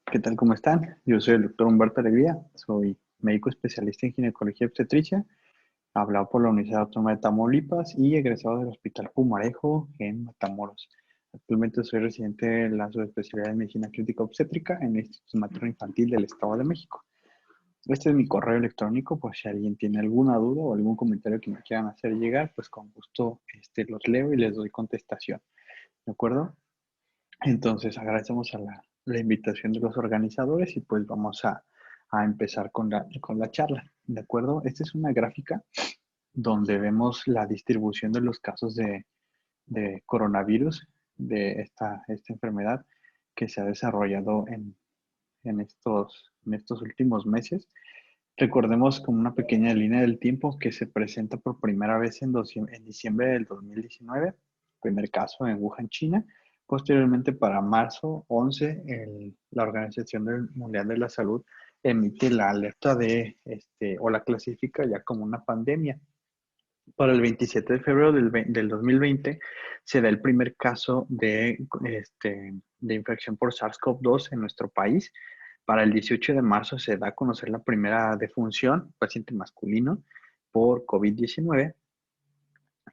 ¿Qué tal? ¿Cómo están? Yo soy el doctor Humberto Alegría, soy médico especialista en ginecología y obstetricia, hablado por la Universidad Autónoma de Tamaulipas y egresado del Hospital Pumarejo en Matamoros. Actualmente soy residente de la subespecialidad de medicina clínica obstétrica en el Instituto Materno Infantil del Estado de México. Este es mi correo electrónico, pues si alguien tiene alguna duda o algún comentario que me quieran hacer llegar, pues con gusto los leo y les doy contestación. ¿De acuerdo? Entonces, agradecemos a la invitación de los organizadores y pues vamos a empezar con la charla, ¿de acuerdo? Esta es una gráfica donde vemos la distribución de los casos de coronavirus, de esta enfermedad que se ha desarrollado en estos últimos meses. Recordemos como una pequeña línea del tiempo que se presenta por primera vez en diciembre del 2019, primer caso en Wuhan, China. Posteriormente, para marzo 11, la Mundial de la Salud emite la alerta o la clasifica ya como una pandemia. Para el 27 de febrero del 2020 se da el primer caso de infección por SARS-CoV-2 en nuestro país. Para el 18 de marzo se da a conocer la primera defunción, paciente masculino, por COVID-19.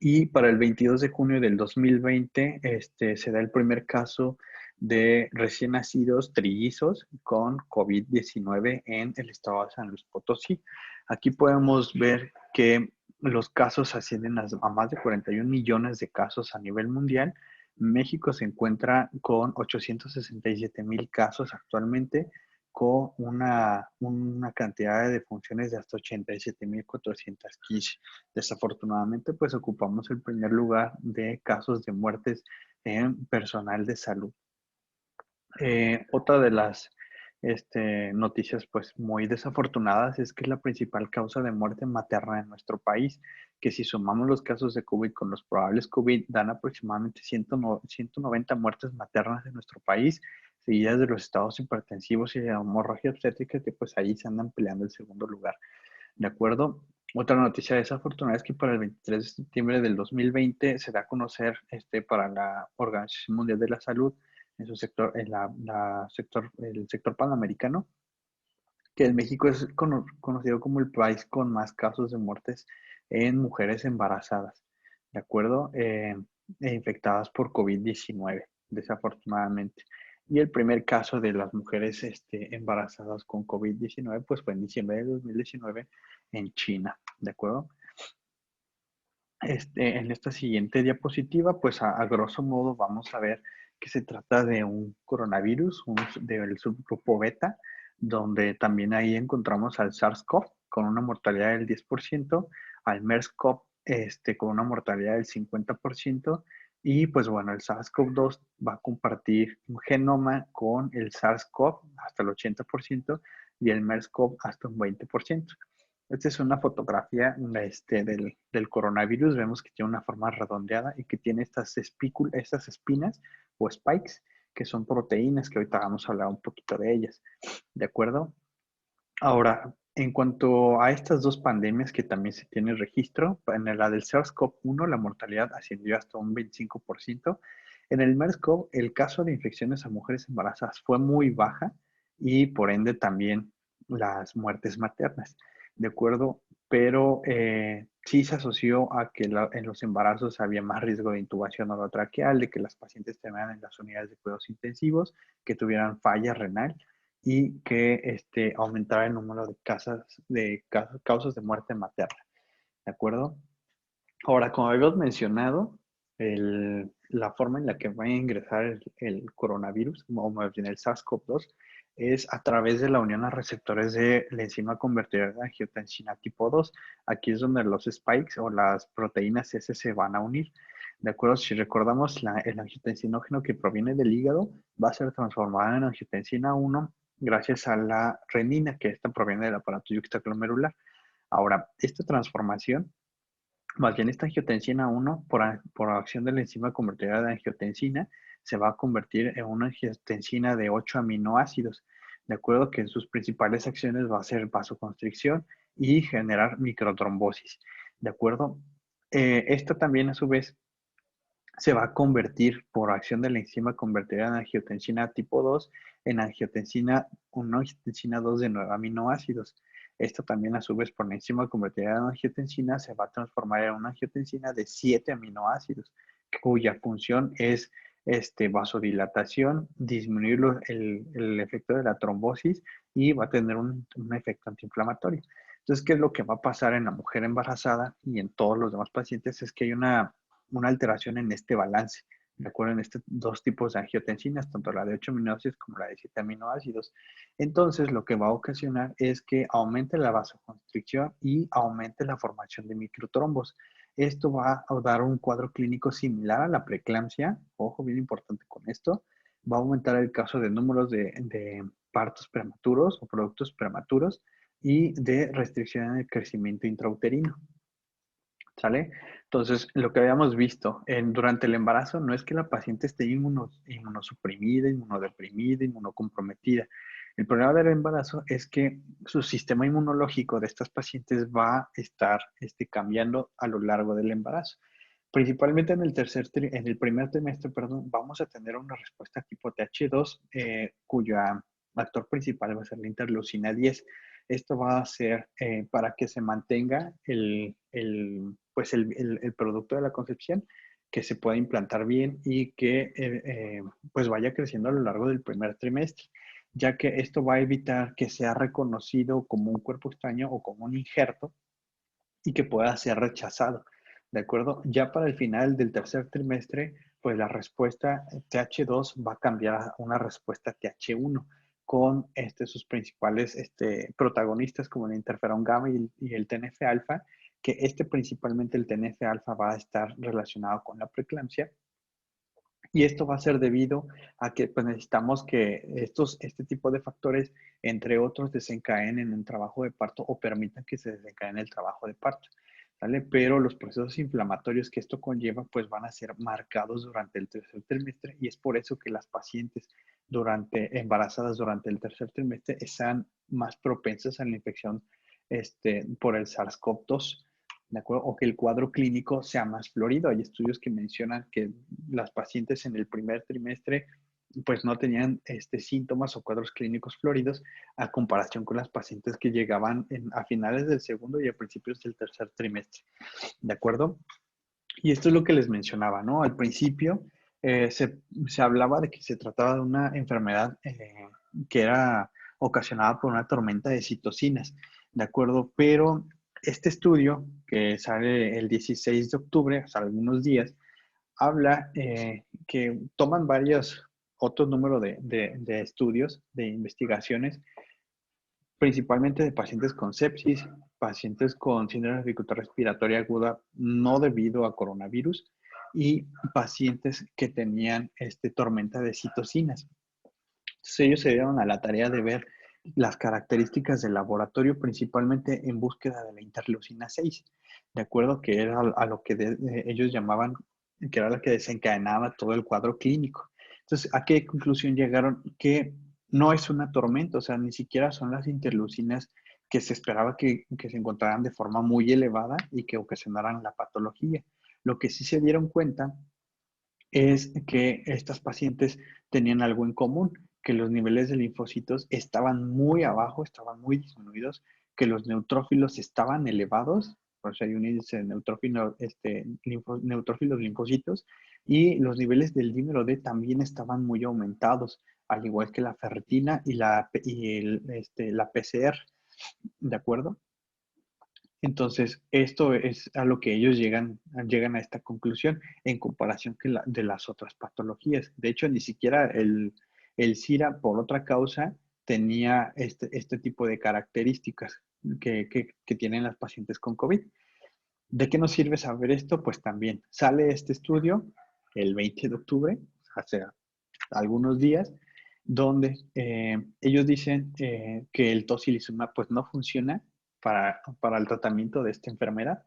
Y para el 22 de junio del 2020 se da el primer caso de recién nacidos trillizos con COVID-19 en el estado de San Luis Potosí. Aquí podemos ver que los casos ascienden a más de 41 millones de casos a nivel mundial. México se encuentra con 867,000 casos actualmente, con una cantidad de defunciones de hasta 87,415. Desafortunadamente, pues ocupamos el primer lugar de casos de muertes en personal de salud. Otra de las noticias pues muy desafortunadas es que es la principal causa de muerte materna en nuestro país, que si sumamos los casos de COVID con los probables COVID, dan aproximadamente 190 muertes maternas en nuestro país, seguidas de los estados hipertensivos y de hemorragia obstétrica, que pues ahí se andan peleando el segundo lugar. ¿De acuerdo? Otra noticia desafortunada es que para el 23 de septiembre del 2020 se da a conocer para la Organización Mundial de la Salud, en su sector, el sector panamericano, que el México es conocido como el país con más casos de muertes en mujeres embarazadas, ¿de acuerdo? E infectadas por COVID-19, desafortunadamente. Y el primer caso de las mujeres embarazadas con COVID-19 pues fue en diciembre de 2019 en China, ¿de acuerdo? En esta siguiente diapositiva, pues a grosso modo vamos a ver que se trata de un coronavirus, del subgrupo beta, donde también ahí encontramos al SARS-CoV con una mortalidad del 10%, al MERS-CoV con una mortalidad del 50%, y pues bueno, el SARS-CoV-2 va a compartir un genoma con el SARS-CoV hasta el 80% y el MERS-CoV hasta un 20%. Esta es una fotografía del coronavirus. Vemos que tiene una forma redondeada y que tiene estas espinas o spikes, que son proteínas, que ahorita vamos a hablar un poquito de ellas. ¿De acuerdo? Ahora, en cuanto a estas dos pandemias que también se tiene registro, en la del SARS-CoV-1 la mortalidad ascendió hasta un 25%. En el MERS-CoV el caso de infecciones a mujeres embarazadas fue muy baja y por ende también las muertes maternas, ¿de acuerdo? Pero sí se asoció a que en los embarazos había más riesgo de intubación orotraqueal, de que las pacientes terminaran en las unidades de cuidados intensivos, que tuvieran falla renal y que aumentara el número causas de muerte materna, ¿de acuerdo? Ahora, como habíamos mencionado, la forma en la que va a ingresar el coronavirus, o más bien el SARS-CoV-2, es a través de la unión a receptores de la enzima convertidora de angiotensina tipo 2. Aquí es donde los spikes o las proteínas S se van a unir. De acuerdo, si recordamos, el angiotensinógeno que proviene del hígado va a ser transformado en angiotensina 1 gracias a la renina, que esta proviene del aparato yuxtaglomerular. Ahora, esta transformación, más bien esta angiotensina 1, por acción de la enzima convertidora de angiotensina, se va a convertir en una angiotensina de 8 aminoácidos, de acuerdo que en sus principales acciones va a ser vasoconstricción y generar microtrombosis, de acuerdo. Esta también a su vez se va a convertir por acción de la enzima convertirá en angiotensina tipo 2 en angiotensina 1, angiotensina 2 de 9 aminoácidos. Esto también a su vez por la enzima convertirá en angiotensina se va a transformar en una angiotensina de 7 aminoácidos, cuya función es vasodilatación, disminuir el efecto de la trombosis y va a tener un efecto antiinflamatorio. Entonces, ¿qué es lo que va a pasar en la mujer embarazada y en todos los demás pacientes? Es que hay una alteración en este balance. ¿De acuerdo? En estos dos tipos de angiotensinas, tanto la de 8 aminoácidos como la de 7 aminoácidos. Entonces, lo que va a ocasionar es que aumente la vasoconstricción y aumente la formación de microtrombos. Esto va a dar un cuadro clínico similar a la preeclampsia. Ojo, bien importante con esto. Va a aumentar el caso de números de partos prematuros o productos prematuros y de restricción en el crecimiento intrauterino. ¿Sale? Entonces, lo que habíamos visto durante el embarazo no es que la paciente esté inmunosuprimida, inmunodeprimida, inmunocomprometida. El problema del embarazo es que su sistema inmunológico de estas pacientes va a estar cambiando a lo largo del embarazo. Principalmente en el primer trimestre, perdón, vamos a tener una respuesta tipo TH2, cuya actor principal va a ser la interleucina 10. Esto va a ser para que se mantenga el producto de la concepción, que se pueda implantar bien y que pues vaya creciendo a lo largo del primer trimestre, ya que esto va a evitar que sea reconocido como un cuerpo extraño o como un injerto y que pueda ser rechazado. ¿De acuerdo? Ya para el final del tercer trimestre, pues la respuesta TH2 va a cambiar a una respuesta TH1 con sus principales protagonistas como el interferón gamma y el TNF-alfa, que principalmente el TNF-alfa va a estar relacionado con la preeclampsia. Y esto va a ser debido a que pues, necesitamos que este tipo de factores, entre otros, desencadenen un trabajo de parto o permitan que se desencadene el trabajo de parto. ¿Vale? Pero los procesos inflamatorios que esto conlleva pues van a ser marcados durante el tercer trimestre y es por eso que las pacientes embarazadas durante el tercer trimestre están más propensas a la infección por el SARS-CoV-2. ¿De acuerdo? O que el cuadro clínico sea más florido. Hay estudios que mencionan que las pacientes en el primer trimestre pues no tenían síntomas o cuadros clínicos floridos a comparación con las pacientes que llegaban a finales del segundo y a principios del tercer trimestre. ¿De acuerdo? Y esto es lo que les mencionaba, ¿no? Al principio se hablaba de que se trataba de una enfermedad que era ocasionada por una tormenta de citocinas, ¿de acuerdo? Pero este estudio, que sale el 16 de octubre, o sea, algunos días, habla que toman otros números de estudios, de investigaciones, principalmente de pacientes con sepsis, pacientes con síndrome de dificultad respiratoria aguda no debido a coronavirus y pacientes que tenían tormenta de citocinas. Entonces ellos se dieron a la tarea de ver las características del laboratorio, principalmente en búsqueda de la interleucina 6, de acuerdo que era a lo que ellos llamaban, que era la que desencadenaba todo el cuadro clínico. Entonces, ¿a qué conclusión llegaron? Que no es una tormenta, o sea, ni siquiera son las interleucinas que se esperaba que se encontraran de forma muy elevada y que ocasionaran la patología. Lo que sí se dieron cuenta es que estas pacientes tenían algo en común, que los niveles de linfocitos estaban muy abajo, estaban muy disminuidos, que los neutrófilos estaban elevados, por eso hay un índice de neutrófilos linfocitos, y los niveles del dímero D también estaban muy aumentados, al igual que la ferritina y la PCR, ¿de acuerdo? Entonces, esto es a lo que ellos llegan a esta conclusión en comparación de las otras patologías. De hecho, ni siquiera el SIRA, por otra causa, tenía este tipo de características que tienen las pacientes con COVID. ¿De qué nos sirve saber esto? Pues también sale este estudio el 20 de octubre, hace algunos días, donde ellos dicen que el tocilizumab pues no funciona para el tratamiento de esta enfermedad,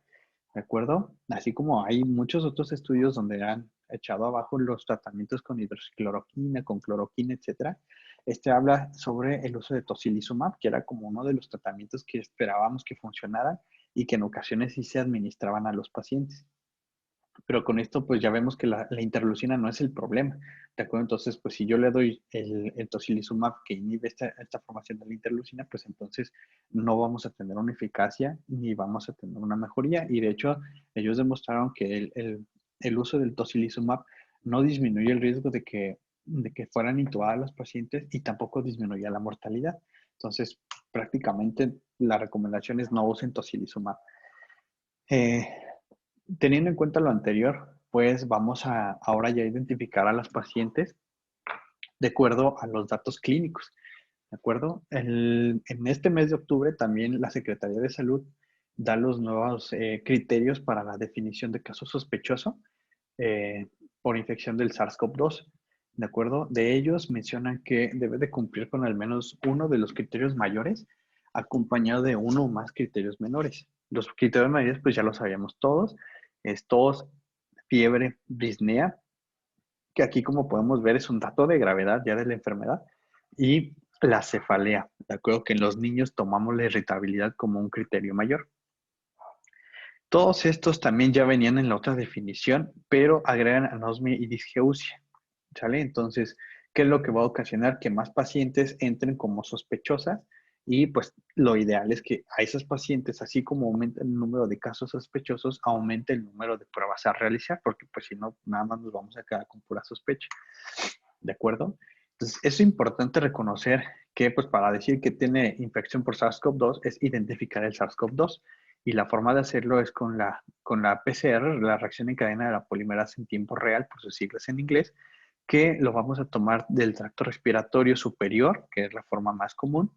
¿de acuerdo? Así como hay muchos otros estudios donde han echado abajo los tratamientos con hidroxicloroquina, con cloroquina, etcétera. Este habla sobre el uso de tocilizumab, que era como uno de los tratamientos que esperábamos que funcionaran y que en ocasiones sí se administraban a los pacientes. Pero con esto, pues ya vemos que la interleucina no es el problema, ¿de acuerdo? Entonces, pues si yo le doy el tocilizumab que inhibe esta formación de la interleucina, pues entonces no vamos a tener una eficacia ni vamos a tener una mejoría. Y de hecho, ellos demostraron que el uso del tocilizumab no disminuye el riesgo de que fueran intubadas los pacientes y tampoco disminuía la mortalidad. Entonces, prácticamente la recomendación es no usen tocilizumab. Eh, Teniendo en cuenta lo anterior, pues vamos a ahora ya identificar a las pacientes de acuerdo a los datos clínicos. ¿De acuerdo? En este mes de octubre también la Secretaría de Salud da los nuevos criterios para la definición de caso sospechoso por infección del SARS-CoV-2. ¿De acuerdo? De ellos mencionan que debe de cumplir con al menos uno de los criterios mayores, acompañado de uno o más criterios menores. Los criterios mayores, pues ya lo sabíamos todos, es tos, fiebre, disnea, que aquí como podemos ver es un dato de gravedad ya de la enfermedad, y la cefalea. De acuerdo que en los niños tomamos la irritabilidad como un criterio mayor. Todos estos también ya venían en la otra definición, pero agregan anosmia y disgeusia. ¿Sale? Entonces, ¿qué es lo que va a ocasionar? Que más pacientes entren como sospechosas y pues lo ideal es que a esas pacientes, así como aumenta el número de casos sospechosos, aumente el número de pruebas a realizar, porque pues si no, nada más nos vamos a quedar con pura sospecha. ¿De acuerdo? Entonces, es importante reconocer que, pues, para decir que tiene infección por SARS-CoV-2 es identificar el SARS-CoV-2 y la forma de hacerlo es con la PCR, la reacción en cadena de la polimerasa en tiempo real, por sus siglas en inglés, que lo vamos a tomar del tracto respiratorio superior, que es la forma más común,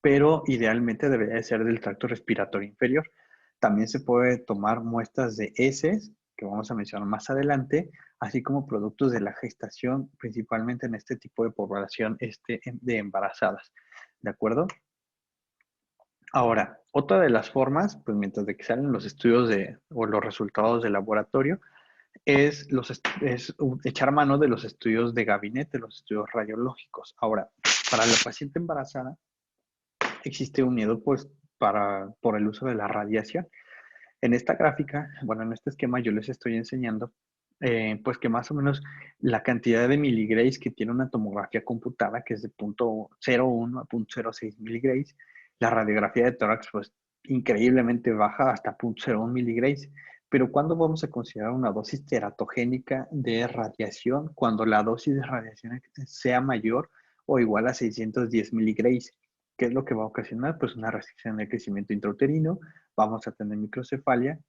pero idealmente debería de ser del tracto respiratorio inferior. También se puede tomar muestras de heces, que vamos a mencionar más adelante, así como productos de la gestación, principalmente en este tipo de población de embarazadas. ¿De acuerdo? Ahora, otra de las formas, pues mientras de que salen los estudios o los resultados de laboratorio, es echar mano de los estudios de gabinete, los estudios radiológicos. Ahora, para la paciente embarazada, existe un miedo pues por el uso de la radiación. En esta gráfica, bueno, en este esquema yo les estoy enseñando pues que más o menos la cantidad de miligrays que tiene una tomografía computada, que es de 0.01 a 0.06 miligrays, la radiografía de tórax pues increíblemente baja hasta 0.01 miligrays. Pero ¿cuándo vamos a considerar una dosis teratogénica de radiación? Cuando la dosis de radiación sea mayor o igual a 610 miligrays. ¿Qué es lo que va a ocasionar? Pues una restricción del crecimiento intrauterino, vamos a tener microcefalia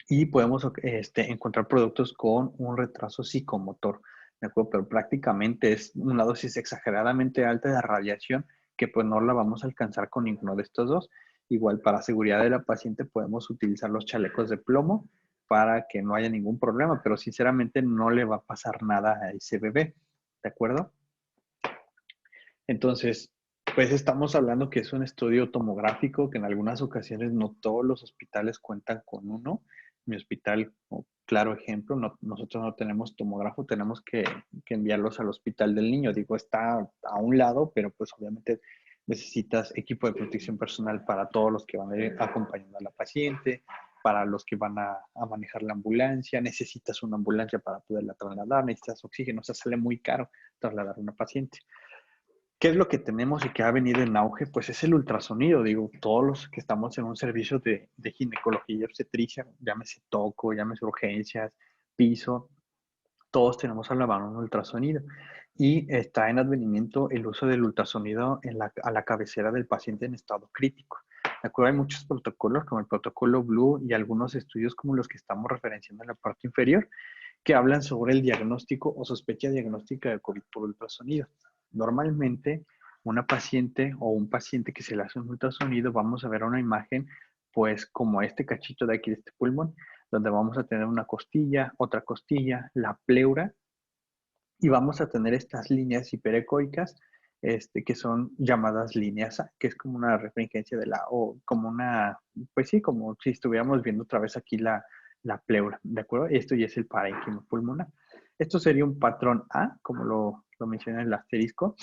y podemos encontrar productos con un retraso psicomotor, ¿de acuerdo? Pero prácticamente es una dosis exageradamente alta de radiación que pues no la vamos a alcanzar con ninguno de estos dos. Igual para seguridad de la paciente podemos utilizar los chalecos de plomo para que no haya ningún problema, pero sinceramente no le va a pasar nada a ese bebé, ¿de acuerdo? Entonces, pues estamos hablando que es un estudio tomográfico que en algunas ocasiones no todos los hospitales cuentan con uno. Mi hospital, claro ejemplo, nosotros no tenemos tomógrafo, tenemos que enviarlos al hospital del niño. Digo, está a un lado, pero pues obviamente necesitas equipo de protección personal para todos los que van a ir acompañando a la paciente, para los que van a manejar la ambulancia, necesitas una ambulancia para poderla trasladar, necesitas oxígeno, o sea, sale muy caro trasladar a una paciente. ¿Qué es lo que tenemos y que ha venido en auge? Pues es el ultrasonido. Digo, todos los que estamos en un servicio de ginecología y obstetricia, llámese toco, llámese urgencias, piso, todos tenemos a la mano un ultrasonido. Y está en advenimiento el uso del ultrasonido a la cabecera del paciente en estado crítico. De acuerdo, hay muchos protocolos, como el protocolo Blue y algunos estudios como los que estamos referenciando en la parte inferior, que hablan sobre el diagnóstico o sospecha diagnóstica de COVID por ultrasonido. Normalmente, una paciente o un paciente que se le hace un ultrasonido, vamos a ver una imagen, pues como este cachito de aquí de este pulmón, donde vamos a tener una costilla, otra costilla, la pleura, y vamos a tener estas líneas hiperecoicas, que son llamadas líneas A, que es como una refringencia o como una, pues sí, como si estuviéramos viendo otra vez aquí la pleura, ¿de acuerdo? Esto ya es el parénquima pulmonar. Esto sería un patrón A, como lo menciona el asterisco,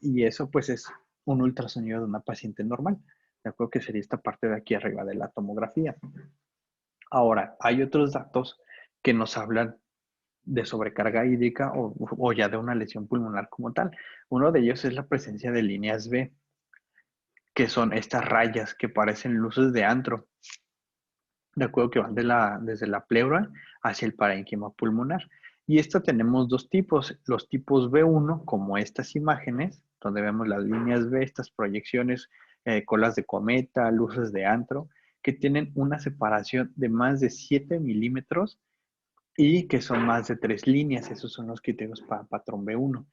y eso pues es un ultrasonido de una paciente normal, ¿de acuerdo? Que sería esta parte de aquí arriba de la tomografía. Ahora, hay otros datos que nos hablan de sobrecarga hídrica o ya de una lesión pulmonar como tal. Uno de ellos es la presencia de líneas B, que son estas rayas que parecen luces de antro, de acuerdo que van desde la pleura hacia el parénquima pulmonar. Y esto tenemos dos tipos, los tipos B1, como estas imágenes, donde vemos las líneas B, estas proyecciones, colas de cometa, luces de antro, que tienen una separación de más de 7 milímetros y que son más de 3 líneas. Esos son los criterios para patrón B1.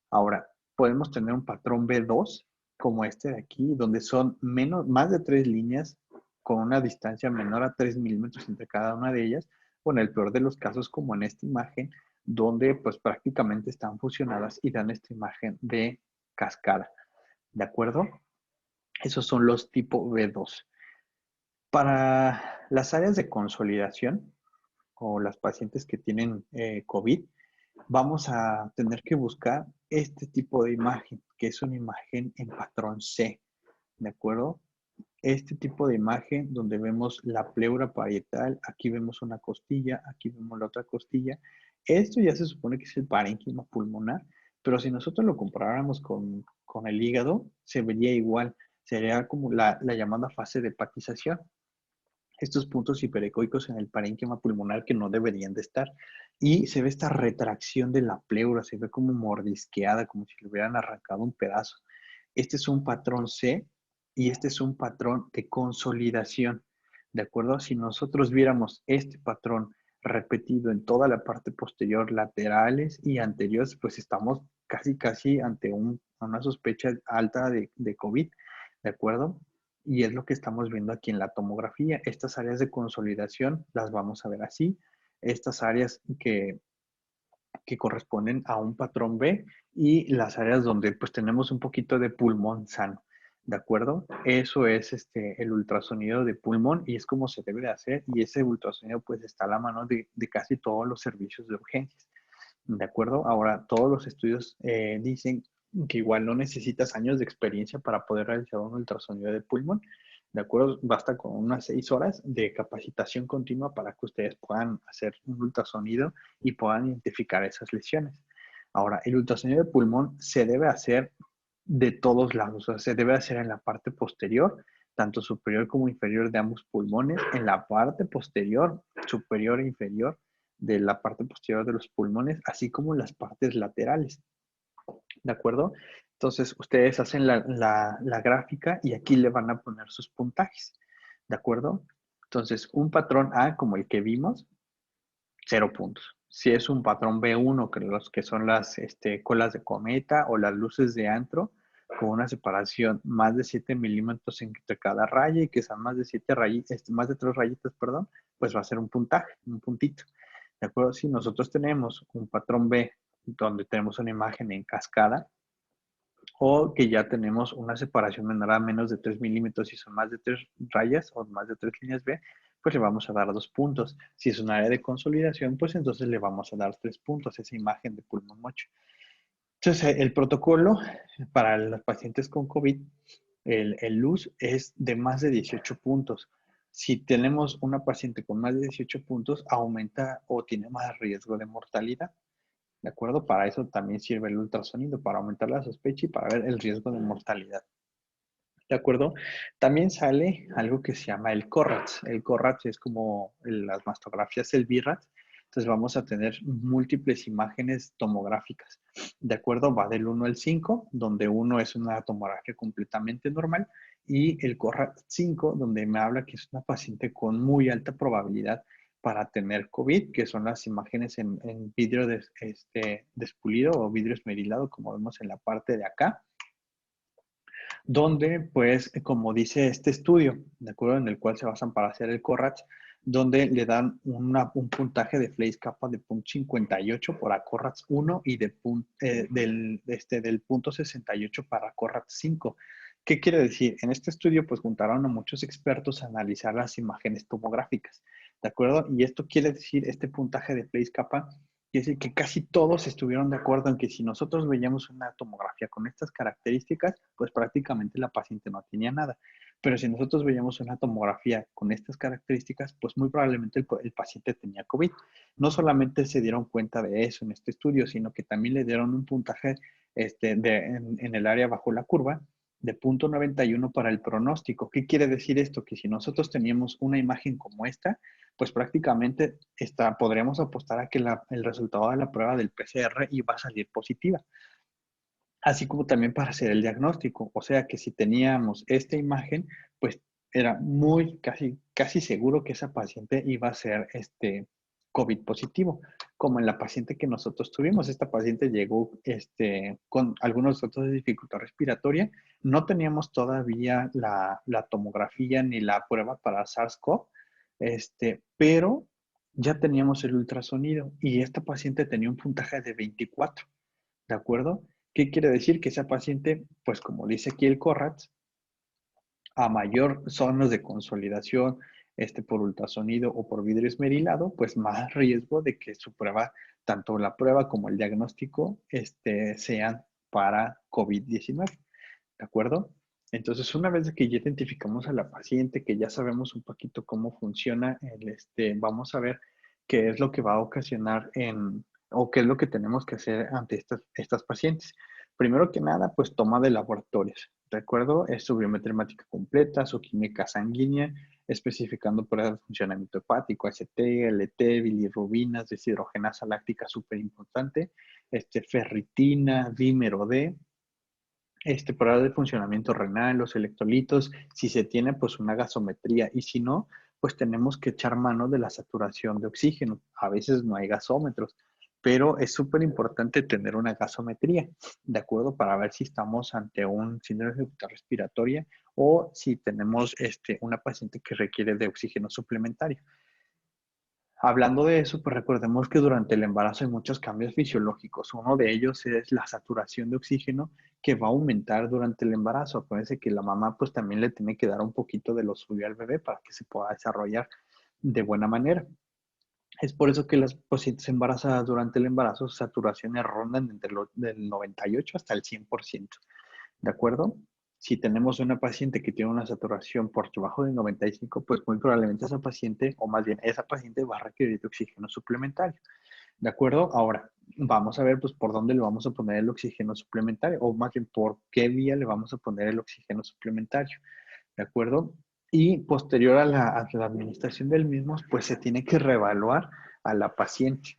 Ahora, podemos tener un patrón B2 como este de aquí, donde son más de 3 líneas con una distancia menor a 3 milímetros entre cada una de ellas, o en el peor de los casos, como en esta imagen, donde pues prácticamente están fusionadas y dan esta imagen de cascada. ¿De acuerdo? Esos son los tipo B2. Para las áreas de consolidación o las pacientes que tienen COVID, vamos a tener que buscar este tipo de imagen, que es una imagen en patrón C, ¿de acuerdo? Este tipo de imagen donde vemos la pleura parietal, aquí vemos una costilla, aquí vemos la otra costilla. Esto ya se supone que es el parénquima pulmonar, pero si nosotros lo comparáramos con el hígado, se vería igual. Sería como la llamada fase de hepatización, estos puntos hiperecoicos en el parénquima pulmonar que no deberían de estar. Y se ve esta retracción de la pleura, se ve como mordisqueada, como si le hubieran arrancado un pedazo. Este es un patrón C y este es un patrón de consolidación. ¿De acuerdo? Si nosotros viéramos este patrón repetido en toda la parte posterior, laterales y anteriores, pues estamos casi ante una sospecha alta de COVID. ¿De acuerdo? Y es lo que estamos viendo aquí en la tomografía. Estas áreas de consolidación las vamos a ver así. Estas áreas que corresponden a un patrón B y las áreas donde pues tenemos un poquito de pulmón sano. ¿De acuerdo? Eso es el ultrasonido de pulmón y es como se debe de hacer y ese ultrasonido pues está a la mano de casi todos los servicios de urgencias. ¿De acuerdo? Ahora, todos los estudios dicen que igual no necesitas años de experiencia para poder realizar un ultrasonido de pulmón. ¿De acuerdo? Basta con unas 6 horas de capacitación continua para que ustedes puedan hacer un ultrasonido y puedan identificar esas lesiones. Ahora, el ultrasonido de pulmón se debe hacer de todos lados, o sea, se debe hacer en la parte posterior, tanto superior como inferior de ambos pulmones, en la parte posterior, superior e inferior de la parte posterior de los pulmones, así como las partes laterales. ¿De acuerdo? Entonces, ustedes hacen la gráfica y aquí le van a poner sus puntajes. ¿De acuerdo? Entonces, un patrón A, como el que vimos, 0 puntos. Si es un patrón B1, que los que son las colas de cometa o las luces de antro, con una separación más de 7 milímetros entre cada raya y que sean más de 7 rayitas, más de 3 rayitas, perdón, pues va a ser un puntaje, un puntito. ¿De acuerdo? Si nosotros tenemos un patrón B donde tenemos una imagen en cascada, o que ya tenemos una separación menor a menos de 3 milímetros y son más de 3 rayas o más de 3 líneas B, pues le vamos a dar 2 puntos. Si es un área de consolidación, pues entonces le vamos a dar 3 puntos, esa imagen de pulmón mocho. Entonces, el protocolo para los pacientes con COVID, el luz es de más de 18 puntos. Si tenemos una paciente con más de 18 puntos, aumenta o tiene más riesgo de mortalidad. ¿De acuerdo? Para eso también sirve el ultrasonido, para aumentar la sospecha y para ver el riesgo de mortalidad. ¿De acuerdo? También sale algo que se llama el CORRATS. El CORRATS es como las mastografías, el BIRATS. Entonces vamos a tener múltiples imágenes tomográficas. ¿De acuerdo? Va del 1 al 5, donde 1 es una tomografía completamente normal y el CORRATS 5, donde me habla que es una paciente con muy alta probabilidad para tener COVID, que son las imágenes en vidrio despulido o vidrio esmerilado, como vemos en la parte de acá, donde, pues, como dice este estudio, ¿de acuerdo? En el cual se basan para hacer el CORRATS, donde le dan un puntaje de Fleiss Kappa de 0.58 para CORRATS 1 y del punto 68 para CORRATS 5. ¿Qué quiere decir? En este estudio, pues, juntaron a muchos expertos a analizar las imágenes tomográficas, ¿de acuerdo? Y esto quiere decir, este puntaje de Fleiss Kappa, quiere decir que casi todos estuvieron de acuerdo en que si nosotros veíamos una tomografía con estas características, pues prácticamente la paciente no tenía nada. Pero si nosotros veíamos una tomografía con estas características, pues muy probablemente el paciente tenía COVID. No solamente se dieron cuenta de eso en este estudio, sino que también le dieron un puntaje en el área bajo la curva de 0.91 para el pronóstico. ¿Qué quiere decir esto? Que si nosotros teníamos una imagen como esta, pues prácticamente podríamos apostar a que el resultado de la prueba del PCR iba a salir positiva, así como también para hacer el diagnóstico. O sea que si teníamos esta imagen, pues era casi seguro que esa paciente iba a ser COVID positivo, como en la paciente que nosotros tuvimos. Esta paciente llegó con algunos datos de dificultad respiratoria. No teníamos todavía la tomografía ni la prueba para SARS-CoV, pero ya teníamos el ultrasonido y esta paciente tenía un puntaje de 24. ¿De acuerdo? ¿Qué quiere decir? Que esa paciente, pues como dice aquí el CORRATS, a mayor zonas de consolidación por ultrasonido o por vidrio esmerilado, pues más riesgo de que su prueba, tanto la prueba como el diagnóstico, sean para COVID-19. ¿De acuerdo? Entonces, una vez que ya identificamos a la paciente, que ya sabemos un poquito cómo funciona, vamos a ver qué es lo que va a ocasionar o qué es lo que tenemos que hacer ante estas pacientes. Primero que nada, pues toma de laboratorios. ¿De acuerdo? Es su biometría hemática completa, su química sanguínea, especificando pruebas de funcionamiento hepático, ACT, LT, bilirrubinas, deshidrogenasa láctica, súper importante, ferritina, dímero D, prueba de funcionamiento renal, los electrolitos, si se tiene pues una gasometría y si no, pues tenemos que echar mano de la saturación de oxígeno. A veces no hay gasómetros, pero es súper importante tener una gasometría, ¿de acuerdo? Para ver si estamos ante un síndrome de dificultad respiratoria o si tenemos una paciente que requiere de oxígeno suplementario. Hablando de eso, pues recordemos que durante el embarazo hay muchos cambios fisiológicos. Uno de ellos es la saturación de oxígeno que va a aumentar durante el embarazo. Acuérdense que la mamá pues también le tiene que dar un poquito de lo suyo al bebé para que se pueda desarrollar de buena manera. Es por eso que las pacientes embarazadas durante el embarazo, sus saturaciones rondan entre del 98 hasta el 100%. ¿De acuerdo? Si tenemos una paciente que tiene una saturación por debajo del 95, pues muy probablemente esa paciente, o más bien esa paciente va a requerir de oxígeno suplementario. ¿De acuerdo? Ahora, vamos a ver pues por dónde le vamos a poner el oxígeno suplementario, o más bien por qué vía le vamos a poner el oxígeno suplementario. ¿De acuerdo? Y posterior a la administración del mismo, pues se tiene que reevaluar a la paciente.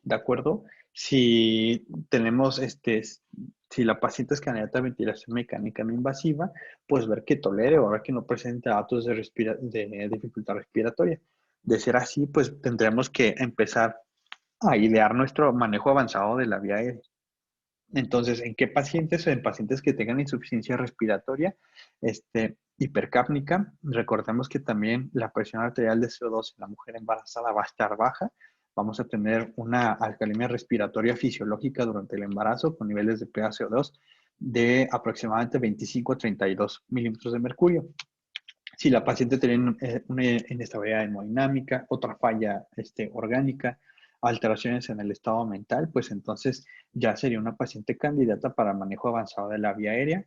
¿De acuerdo? Si tenemos, si la paciente es candidata a ventilación mecánica no invasiva, pues ver que tolere o ver que no presente datos de dificultad respiratoria. De ser así, pues tendremos que empezar a idear nuestro manejo avanzado de la vía aérea. Entonces, ¿en qué pacientes? En pacientes que tengan insuficiencia respiratoria, hipercápnica. Recordemos que también la presión arterial de CO2 en la mujer embarazada va a estar baja. Vamos a tener una alcalemia respiratoria fisiológica durante el embarazo con niveles de PaCO2 de aproximadamente 25 a 32 milímetros de mercurio. Si la paciente tiene una inestabilidad hemodinámica, otra falla orgánica, alteraciones en el estado mental, pues entonces ya sería una paciente candidata para manejo avanzado de la vía aérea.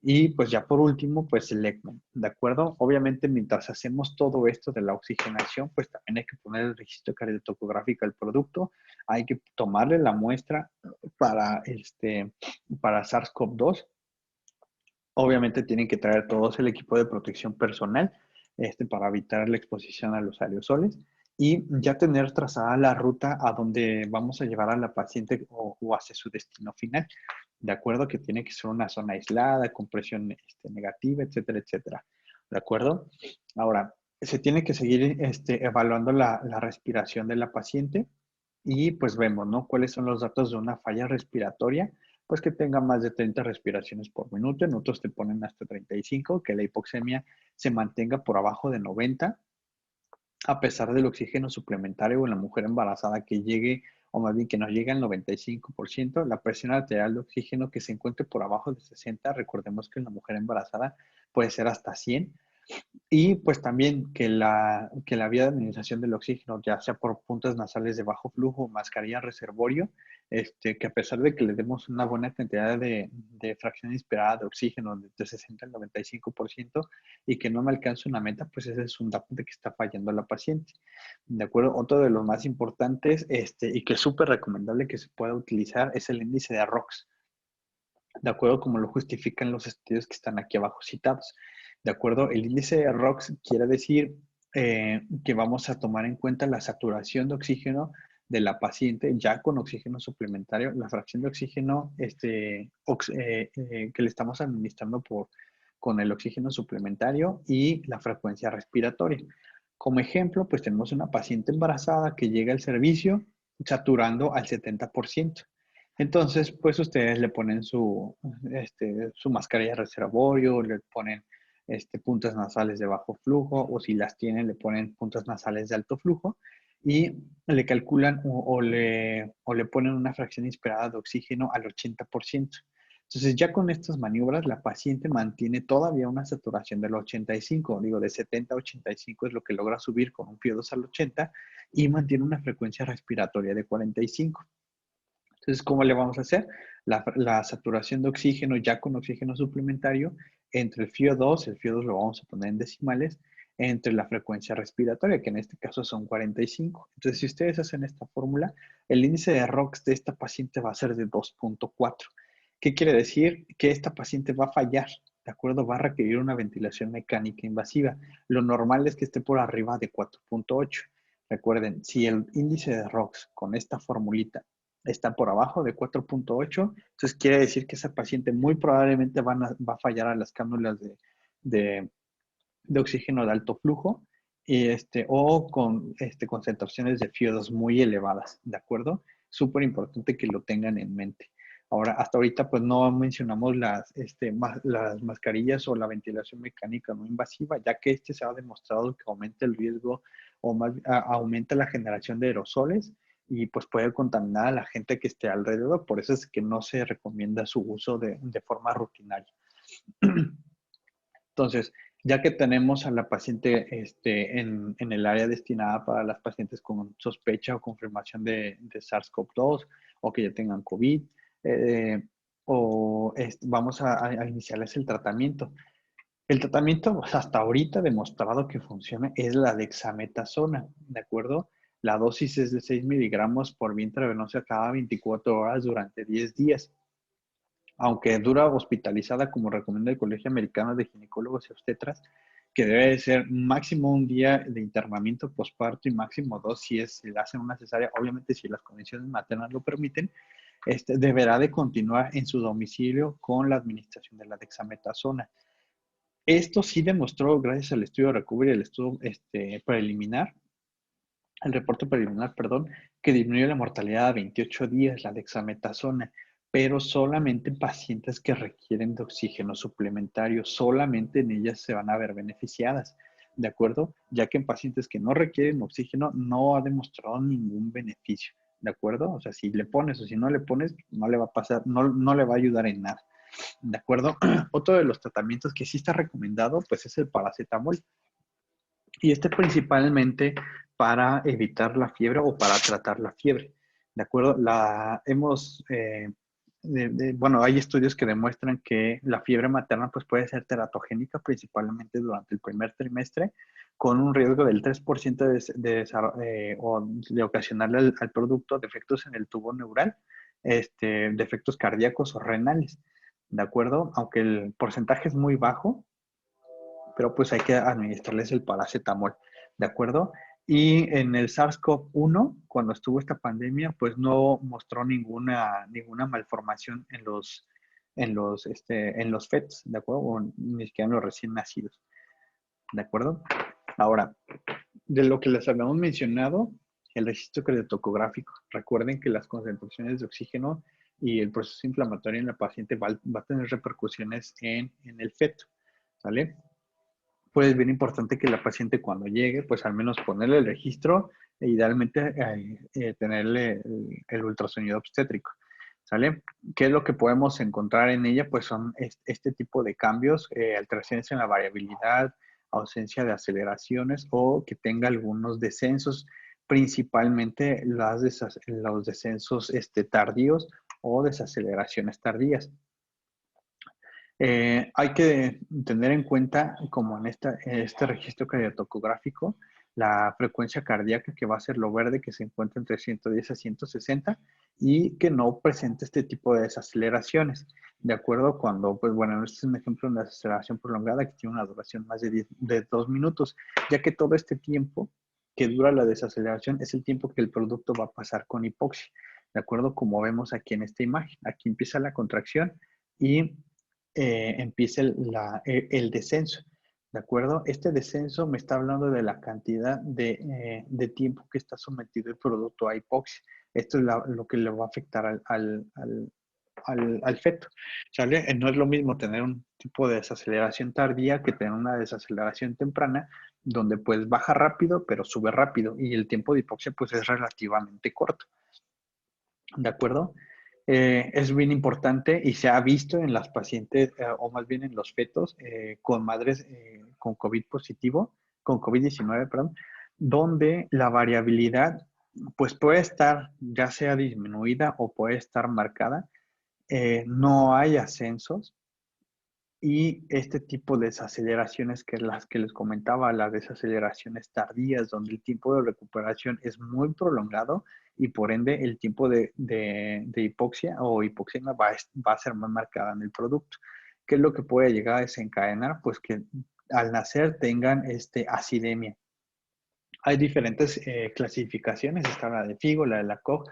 Y pues ya por último, pues el ECMO, ¿de acuerdo? Obviamente mientras hacemos todo esto de la oxigenación, pues también hay que poner el registro cardiotocográfico al producto, hay que tomarle la muestra para SARS-CoV-2. Obviamente tienen que traer todos el equipo de protección personal para evitar la exposición a los aerosoles y ya tener trazada la ruta a donde vamos a llevar a la paciente o hacia su destino final. De acuerdo que tiene que ser una zona aislada, con presión negativa, etcétera, etcétera. ¿De acuerdo? Ahora, se tiene que seguir evaluando la respiración de la paciente y pues vemos, ¿no? ¿Cuáles son los datos de una falla respiratoria? Pues que tenga más de 30 respiraciones por minuto, en otros te ponen hasta 35, que la hipoxemia se mantenga por abajo de 90, a pesar del oxígeno suplementario o en la mujer embarazada que llegue, o más bien que no llegue al 95%, la presión arterial de oxígeno que se encuentre por abajo de 60, recordemos que en la mujer embarazada puede ser hasta 100, Y pues también que la vía de administración del oxígeno, ya sea por puntas nasales de bajo flujo o mascarilla reservorio, que a pesar de que le demos una buena cantidad de fracción inspirada de oxígeno de 60 al 95% y que no me alcance una meta, pues ese es un dato de que está fallando la paciente. ¿De acuerdo? Otro de los más importantes y que es súper recomendable que se pueda utilizar es el índice de ROX, de acuerdo como lo justifican los estudios que están aquí abajo citados. De acuerdo, el índice de ROX quiere decir que vamos a tomar en cuenta la saturación de oxígeno de la paciente ya con oxígeno suplementario, la fracción de oxígeno que le estamos administrando con el oxígeno suplementario y la frecuencia respiratoria. Como ejemplo, pues tenemos una paciente embarazada que llega al servicio saturando al 70%. Entonces, pues ustedes le ponen su mascarilla de reservorio, le ponen puntas nasales de bajo flujo, o si las tienen, le ponen puntas nasales de alto flujo y le calculan o le ponen una fracción inspirada de oxígeno al 80%. Entonces, ya con estas maniobras, la paciente mantiene todavía una saturación del 85, digo, de 70 a 85 es lo que logra subir con un FIO2 al 80 y mantiene una frecuencia respiratoria de 45. Entonces, ¿cómo le vamos a hacer? La saturación de oxígeno ya con oxígeno suplementario entre el FIO2 lo vamos a poner en decimales, entre la frecuencia respiratoria, que en este caso son 45. Entonces, si ustedes hacen esta fórmula, el índice de ROX de esta paciente va a ser de 2.4. ¿Qué quiere decir? Que esta paciente va a fallar, ¿de acuerdo? Va a requerir una ventilación mecánica invasiva. Lo normal es que esté por arriba de 4.8. Recuerden, si el índice de ROX con esta formulita está por abajo de 4.8, entonces quiere decir que esa paciente muy probablemente va a fallar a las cánulas de, de oxígeno de alto flujo o con concentraciones de FIO2 muy elevadas, ¿de acuerdo? Súper importante que lo tengan en mente. Ahora, hasta ahorita pues no mencionamos las mascarillas o la ventilación mecánica no invasiva, ya que se ha demostrado que aumenta el riesgo o aumenta la generación de aerosoles y pues puede contaminar a la gente que esté alrededor. Por eso es que no se recomienda su uso de forma rutinaria. Entonces, ya que tenemos a la paciente en el área destinada para las pacientes con sospecha o confirmación de SARS-CoV-2 o que ya tengan COVID, eh, vamos a iniciarles el tratamiento. El tratamiento pues, hasta ahorita demostrado que funciona es la dexametasona, ¿de acuerdo? La dosis es de 6 miligramos por vía intravenosa cada 24 horas durante 10 días. Aunque dura hospitalizada, como recomienda el Colegio Americano de Ginecólogos y Obstetras, que debe de ser máximo un día de internamiento posparto y máximo dos si le hacen una cesárea, obviamente si las condiciones maternas lo permiten, deberá de continuar en su domicilio con la administración de la dexametasona. Esto sí demostró, gracias al estudio de Recovery, el estudio preliminar, el reporte preliminar, perdón, que disminuyó la mortalidad a 28 días la dexametasona, pero solamente en pacientes que requieren de oxígeno suplementario, solamente en ellas se van a ver beneficiadas, ¿de acuerdo? Ya que en pacientes que no requieren oxígeno no ha demostrado ningún beneficio, ¿de acuerdo? O sea, si le pones o si no le pones, no le va a pasar, no le va a ayudar en nada, ¿de acuerdo? Otro de los tratamientos que sí está recomendado, pues es el paracetamol. Y principalmente para evitar la fiebre o para tratar la fiebre. ¿De acuerdo? Bueno, hay estudios que demuestran que la fiebre materna pues, puede ser teratogénica, principalmente durante el primer trimestre, con un riesgo del 3% de ocasionarle al producto defectos en el tubo neural, defectos cardíacos o renales. ¿De acuerdo? Aunque el porcentaje es muy bajo, pero pues hay que administrarles el paracetamol, ¿de acuerdo? Y en el SARS-CoV-1, cuando estuvo esta pandemia, pues no mostró ninguna malformación en los fetos, ¿de acuerdo? O ni siquiera en los recién nacidos, ¿de acuerdo? Ahora, de lo que les habíamos mencionado, el registro cardioTocográfico. Recuerden que las concentraciones de oxígeno y el proceso inflamatorio en la paciente va a tener repercusiones en el feto, ¿sale? Pues es bien importante que la paciente cuando llegue, pues al menos ponerle el registro e idealmente tenerle el ultrasonido obstétrico, ¿sale? ¿Qué es lo que podemos encontrar en ella? Pues son este tipo de cambios, alteraciones en la variabilidad, ausencia de aceleraciones o que tenga algunos descensos, principalmente los descensos tardíos o desaceleraciones tardías. Hay que tener en cuenta, como en este registro cardiotocográfico, la frecuencia cardíaca, que va a ser lo verde, que se encuentra entre 110 a 160 y que no presente este tipo de desaceleraciones. De acuerdo, cuando, pues bueno, este es un ejemplo de una desaceleración prolongada que tiene una duración más de 2 minutos, ya que todo este tiempo que dura la desaceleración es el tiempo que el producto va a pasar con hipoxia. De acuerdo, como vemos aquí en esta imagen. Aquí empieza la contracción y empieza el descenso, ¿de acuerdo? Este descenso me está hablando de la cantidad de tiempo que está sometido el producto a hipoxia. Esto es lo que le va a afectar al feto, ¿sale? No es lo mismo tener un tipo de desaceleración tardía que tener una desaceleración temprana, donde pues baja rápido, pero sube rápido, y el tiempo de hipoxia pues es relativamente corto, ¿de acuerdo? Es bien importante y se ha visto en las pacientes, o más bien en los fetos, con madres con COVID positivo, con COVID-19, perdón, donde la variabilidad pues puede estar ya sea disminuida o puede estar marcada. No hay ascensos, y este tipo de desaceleraciones, que es las que les comentaba, las desaceleraciones tardías, donde el tiempo de recuperación es muy prolongado y por ende el tiempo de hipoxia o hipoxemia va a ser más marcada en el producto. ¿Qué es lo que puede llegar a desencadenar? Pues que al nacer tengan acidemia. Hay diferentes clasificaciones, está la de FIGO, la de la COG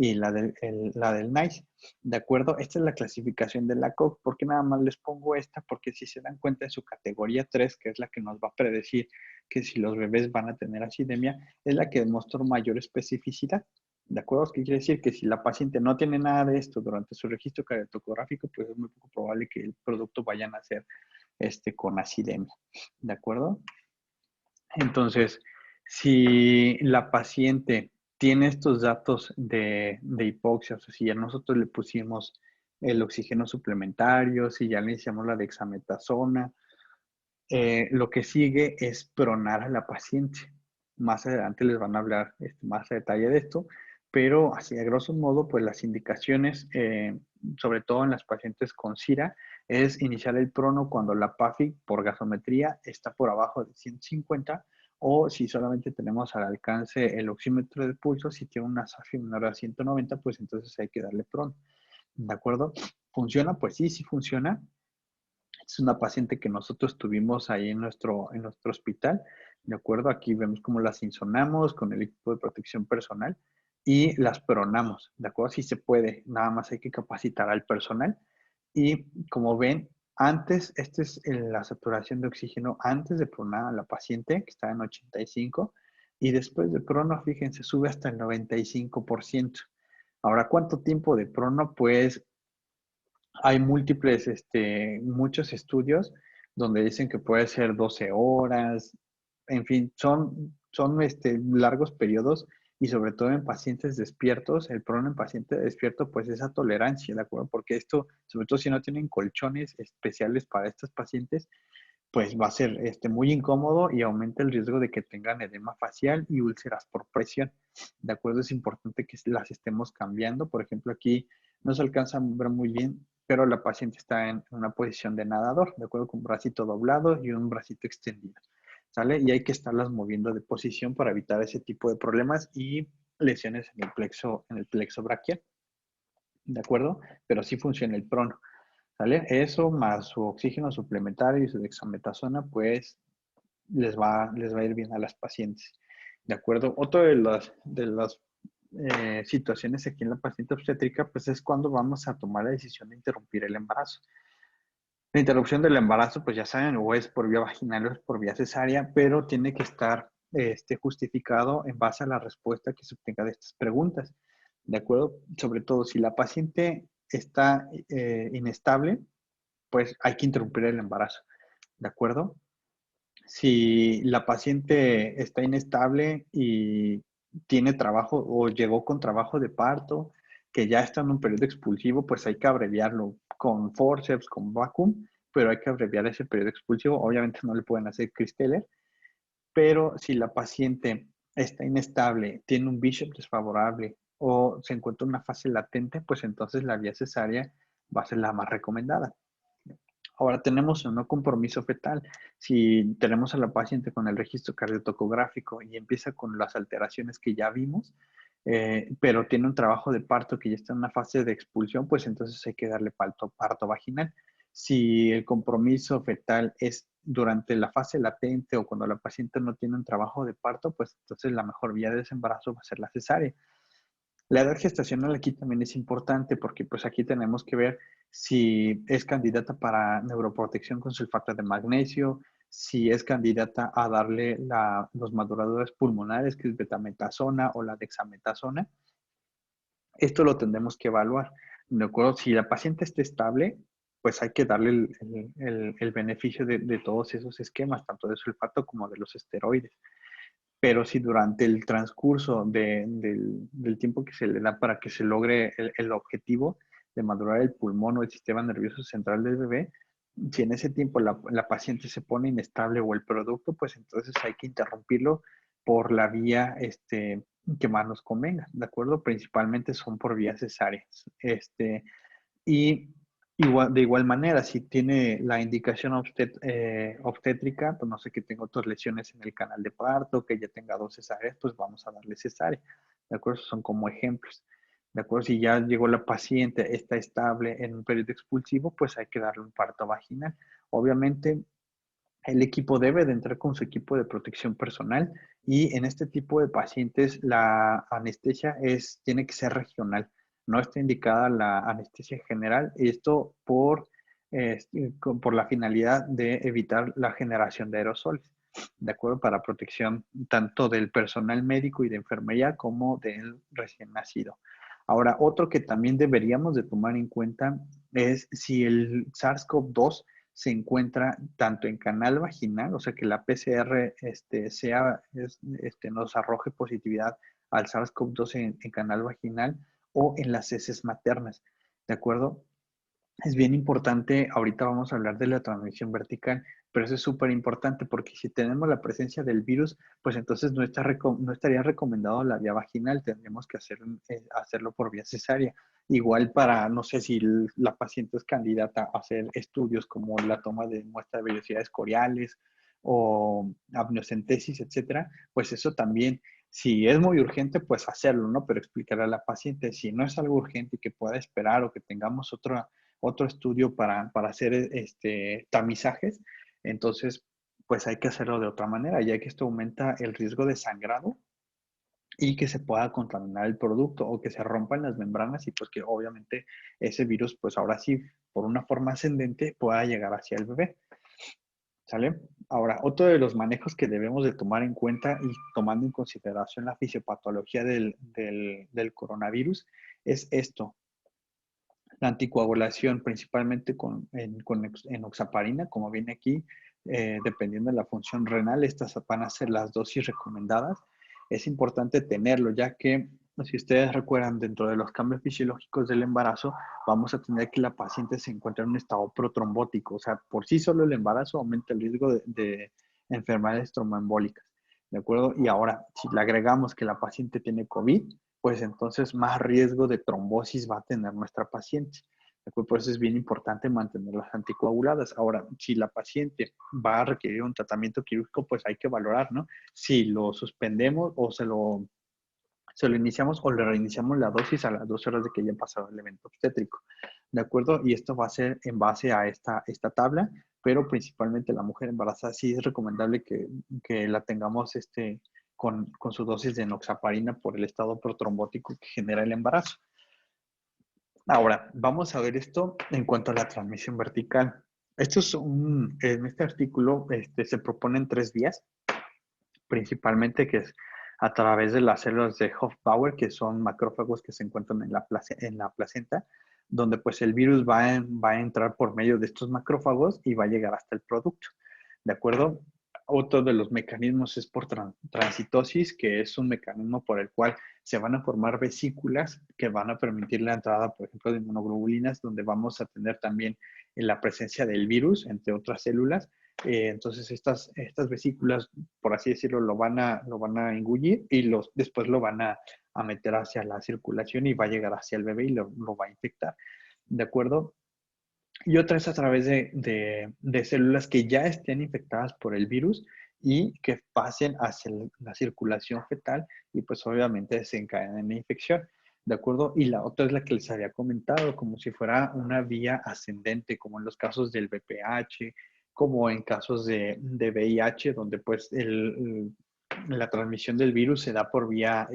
y la del NICE, ¿de acuerdo? Esta es la clasificación de la COG. ¿Por qué nada más les pongo esta? Porque si se dan cuenta en su categoría 3, que es la que nos va a predecir que si los bebés van a tener acidemia, es la que demostró mayor especificidad, ¿de acuerdo? ¿Qué quiere decir? Que si la paciente no tiene nada de esto durante su registro cardiotocográfico, pues es muy poco probable que el producto vaya a nacer con acidemia, ¿de acuerdo? Entonces, si la paciente tiene estos datos de hipoxia, o sea, si ya nosotros le pusimos el oxígeno suplementario, si ya le hicimos la dexametasona, lo que sigue es pronar a la paciente. Más adelante les van a hablar más a detalle de esto, pero así a grosso modo, pues las indicaciones, sobre todo en las pacientes con SIRA, es iniciar el prono cuando la PAFI por gasometría está por abajo de 150, o si solamente tenemos al alcance el oxímetro de pulso, si tiene una SAFI menor a 190, pues entonces hay que darle prono. ¿De acuerdo? ¿Funciona? Pues sí, sí funciona. Es una paciente que nosotros tuvimos ahí en nuestro hospital, ¿de acuerdo? Aquí vemos cómo las insonamos con el equipo de protección personal y las pronamos, ¿de acuerdo? Sí se puede, nada más hay que capacitar al personal. Y como ven, antes, esta es la saturación de oxígeno antes de pronar a la paciente, que está en 85, y después de prono, fíjense, sube hasta el 95%. Ahora, ¿cuánto tiempo de prono? Pues hay muchos estudios donde dicen que puede ser 12 horas, en fin, son largos periodos, y sobre todo en pacientes despiertos. El problema en paciente despierto pues esa tolerancia, ¿de acuerdo? Porque esto, sobre todo si no tienen colchones especiales para estos pacientes, pues va a ser muy incómodo y aumenta el riesgo de que tengan edema facial y úlceras por presión. ¿De acuerdo? Es importante que las estemos cambiando. Por ejemplo, aquí no se alcanza a ver muy bien, pero la paciente está en una posición de nadador, ¿de acuerdo? Con un bracito doblado y un bracito extendido, ¿sale? Y hay que estarlas moviendo de posición para evitar ese tipo de problemas y lesiones en el plexo braquial, ¿de acuerdo? Pero sí funciona el prono, ¿sale? Eso más su oxígeno suplementario y su dexametasona, pues les va a ir bien a las pacientes, ¿de acuerdo? Otra de las situaciones aquí en la paciente obstétrica, pues es cuando vamos a tomar la decisión de interrumpir el embarazo. La interrupción del embarazo, pues ya saben, o es por vía vaginal o es por vía cesárea, pero tiene que estar justificado en base a la respuesta que se obtenga de estas preguntas, ¿de acuerdo? Sobre todo si la paciente está inestable, pues hay que interrumpir el embarazo, ¿de acuerdo? Si la paciente está inestable y tiene trabajo o llegó con trabajo de parto, que ya está en un periodo expulsivo, pues hay que abreviarlo con forceps, con vacuum, pero hay que abreviar ese periodo expulsivo. Obviamente no le pueden hacer Christeller, pero si la paciente está inestable, tiene un bishop desfavorable o se encuentra en una fase latente, pues entonces la vía cesárea va a ser la más recomendada. Ahora tenemos un no compromiso fetal. Si tenemos a la paciente con el registro cardiotocográfico y empieza con las alteraciones que ya vimos, pero tiene un trabajo de parto que ya está en una fase de expulsión, pues entonces hay que darle parto vaginal. Si el compromiso fetal es durante la fase latente o cuando la paciente no tiene un trabajo de parto, pues entonces la mejor vía de desembarazo va a ser la cesárea. La edad gestacional aquí también es importante porque pues aquí tenemos que ver si es candidata para neuroprotección con sulfato de magnesio, si es candidata a darle los maduradores pulmonares, que es betametasona o la dexametasona. Esto lo tendremos que evaluar. ¿De acuerdo? Si la paciente está estable, pues hay que darle el beneficio de todos esos esquemas, tanto de sulfato como de los esteroides. Pero si durante el transcurso del tiempo que se le da para que se logre el objetivo de madurar el pulmón o el sistema nervioso central del bebé, si en ese tiempo la paciente se pone inestable o el producto, pues entonces hay que interrumpirlo por la vía que más nos convenga, ¿de acuerdo? Principalmente son por vías cesáreas. Y de igual manera, si tiene la indicación obstétrica, pues no sé, que tenga otras lesiones en el canal de parto, que ya tenga 2 cesáreas, pues vamos a darle cesárea. ¿De acuerdo? Son como ejemplos. ¿De acuerdo? Si ya llegó la paciente, está estable en un periodo expulsivo, pues hay que darle un parto vaginal. Obviamente, el equipo debe de entrar con su equipo de protección personal y en este tipo de pacientes la anestesia tiene que ser regional. No está indicada la anestesia general. Esto por la finalidad de evitar la generación de aerosoles, ¿de acuerdo? Para protección tanto del personal médico y de enfermería como del recién nacido. Ahora, otro que también deberíamos de tomar en cuenta es si el SARS-CoV-2 se encuentra tanto en canal vaginal, o sea que la PCR nos arroje positividad al SARS-CoV-2 en canal vaginal o en las heces maternas, ¿de acuerdo? Es bien importante, ahorita vamos a hablar de la transmisión vertical, pero eso es súper importante porque si tenemos la presencia del virus, pues entonces no estaría recomendado la vía vaginal, tendríamos que hacerlo por vía cesárea. Igual para, no sé si la paciente es candidata a hacer estudios como la toma de muestra de velocidades coriales o amniocentesis, etcétera, pues eso también, si es muy urgente, pues hacerlo, ¿no? Pero explicar a la paciente, si no es algo urgente y que pueda esperar o que tengamos otro estudio para hacer tamizajes, entonces pues hay que hacerlo de otra manera, ya que esto aumenta el riesgo de sangrado y que se pueda contaminar el producto o que se rompan las membranas y pues que obviamente ese virus pues ahora sí por una forma ascendente pueda llegar hacia el bebé. ¿Sale? Ahora, otro de los manejos que debemos de tomar en cuenta y tomando en consideración la fisiopatología del coronavirus es esto. La anticoagulación, principalmente con enoxaparina, como viene aquí, dependiendo de la función renal, estas van a ser las dosis recomendadas. Es importante tenerlo, ya que si ustedes recuerdan, dentro de los cambios fisiológicos del embarazo, vamos a tener que la paciente se encuentra en un estado protrombótico. O sea, por sí solo el embarazo aumenta el riesgo de enfermedades tromboembólicas. ¿De acuerdo? Y ahora, si le agregamos que la paciente tiene COVID, pues entonces más riesgo de trombosis va a tener nuestra paciente. Por eso es bien importante mantenerlas anticoaguladas. Ahora, si la paciente va a requerir un tratamiento quirúrgico, pues hay que valorar, ¿no? Si lo suspendemos o se lo iniciamos o le reiniciamos la dosis a las 12 horas de que ya pasado el evento obstétrico. ¿De acuerdo? Y esto va a ser en base a esta tabla, pero principalmente la mujer embarazada sí es recomendable que la tengamos con su dosis de enoxaparina por el estado protrombótico que genera el embarazo. Ahora, vamos a ver esto en cuanto a la transmisión vertical. En este artículo se proponen 3 vías, principalmente que es a través de las células de Hoffbauer, que son macrófagos que se encuentran en la placenta, donde pues el virus va a entrar por medio de estos macrófagos y va a llegar hasta el producto. ¿De acuerdo? Otro de los mecanismos es por transitosis, que es un mecanismo por el cual se van a formar vesículas que van a permitir la entrada, por ejemplo, de inmunoglobulinas, donde vamos a tener también la presencia del virus entre otras células. Entonces estas vesículas, por así decirlo, lo van a engullir y después lo van a meter hacia la circulación y va a llegar hacia el bebé y lo va a infectar. ¿De acuerdo? Y otra es a través de células que ya estén infectadas por el virus y que pasen hacia la circulación fetal y pues obviamente desencadenen la infección. ¿De acuerdo? Y la otra es la que les había comentado, como si fuera una vía ascendente, como en los casos del VPH, como en casos de VIH, donde pues la transmisión del virus se da por vía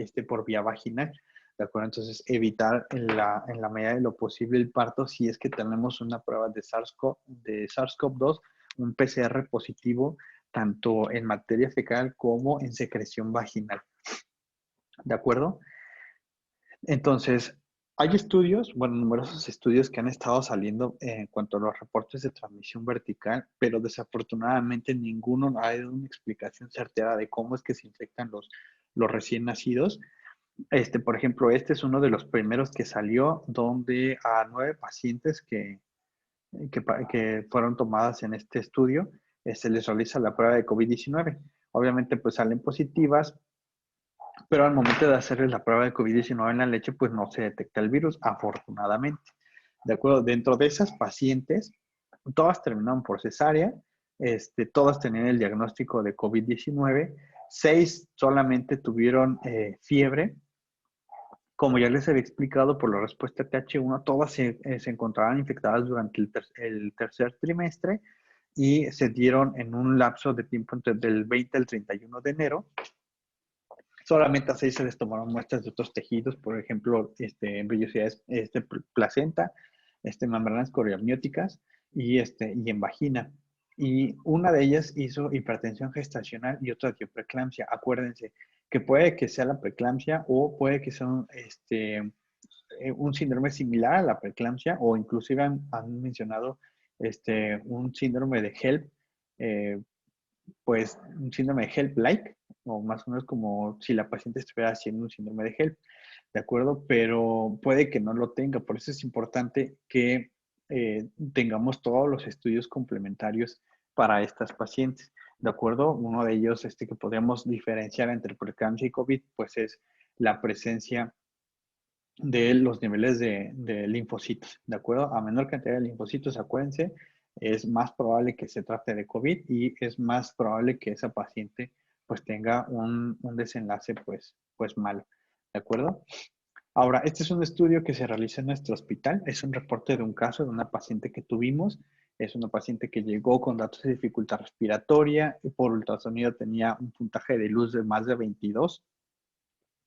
vaginal. ¿De acuerdo? Entonces, evitar en la medida de lo posible el parto si es que tenemos una prueba de SARS-CoV-2, un PCR positivo, tanto en materia fecal como en secreción vaginal. ¿De acuerdo? Entonces, hay estudios, bueno, numerosos estudios que han estado saliendo en cuanto a los reportes de transmisión vertical, pero desafortunadamente ninguno ha dado una explicación certera de cómo es que se infectan los recién nacidos. Por ejemplo, este es uno de los primeros que salió, donde a 9 pacientes que fueron tomadas en este estudio, se les realiza la prueba de COVID-19. Obviamente, pues salen positivas, pero al momento de hacerles la prueba de COVID-19 en la leche, pues no se detecta el virus, afortunadamente. De acuerdo, dentro de esas pacientes, todas terminaron por cesárea, todas tenían el diagnóstico de COVID-19, 6 solamente tuvieron fiebre. Como ya les había explicado por la respuesta TH1, todas se encontraban infectadas durante el tercer trimestre y se dieron en un lapso de tiempo entre del 20 al 31 de enero. Solamente a 6 se les tomaron muestras de otros tejidos, por ejemplo, vellosidades, placenta, membranas coriamnióticas y en vagina. Y una de ellas hizo hipertensión gestacional y otra dio preeclampsia. Acuérdense que puede que sea la preeclampsia o puede que sea un síndrome similar a la preeclampsia o inclusive han mencionado un síndrome de HELP, eh, pues un síndrome de HELP-like, o más o menos como si la paciente estuviera haciendo un síndrome de HELP, ¿de acuerdo? Pero puede que no lo tenga, por eso es importante que tengamos todos los estudios complementarios para estas pacientes, ¿de acuerdo? Uno de ellos que podríamos diferenciar entre preeclampsia y COVID, pues es la presencia de los niveles de linfocitos, ¿de acuerdo? A menor cantidad de linfocitos, acuérdense, es más probable que se trate de COVID y es más probable que esa paciente pues tenga un desenlace pues malo, ¿de acuerdo? Ahora, este es un estudio que se realiza en nuestro hospital, es un reporte de un caso de una paciente que tuvimos, es una paciente que llegó con datos de dificultad respiratoria y por ultrasonido tenía un puntaje de luz de más de 22.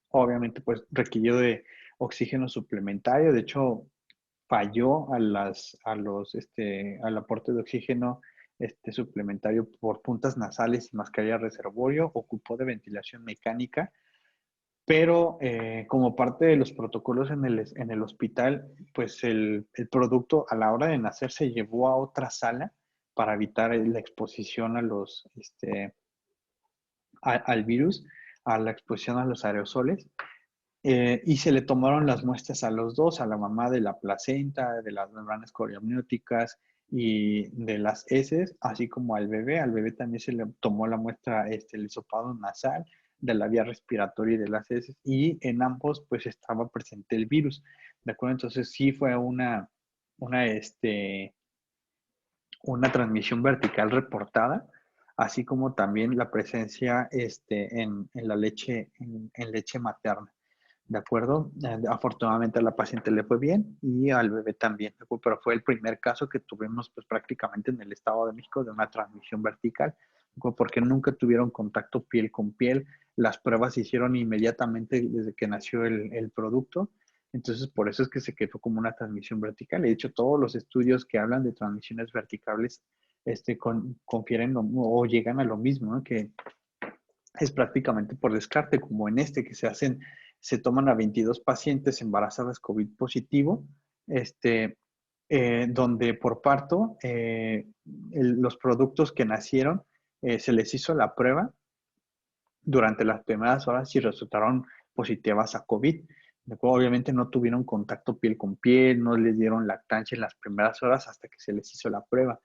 Obviamente pues requirió de oxígeno suplementario, de hecho falló al aporte de oxígeno suplementario por puntas nasales y mascarilla reservorio, ocupó de ventilación mecánica, pero como parte de los protocolos en el hospital, pues el producto a la hora de nacer se llevó a otra sala para evitar la exposición al virus, a la exposición a los aerosoles. Y se le tomaron las muestras a los dos, a la mamá de la placenta, de las membranas coriamnióticas y de las heces, así como al bebé. Al bebé también se le tomó la muestra, el hisopado nasal, de la vía respiratoria y de las heces, y en ambos pues estaba presente el virus, ¿de acuerdo? Entonces sí fue una, una transmisión vertical reportada, así como también la presencia en la leche, en leche materna. ¿De acuerdo? Afortunadamente a la paciente le fue bien y al bebé también, pero fue el primer caso que tuvimos pues prácticamente en el Estado de México de una transmisión vertical, porque nunca tuvieron contacto piel con piel, las pruebas se hicieron inmediatamente desde que nació el producto, entonces por eso es que se quedó como una transmisión vertical. De hecho, todos los estudios que hablan de transmisiones verticales confieren o llegan a lo mismo, ¿no? Que es prácticamente por descarte, como en que se toman a 22 pacientes embarazadas COVID positivo, donde por parto los productos que nacieron se les hizo la prueba durante las primeras horas y resultaron positivas a COVID, ¿De acuerdo? Obviamente no tuvieron contacto piel con piel, no les dieron lactancia en las primeras horas hasta que se les hizo la prueba.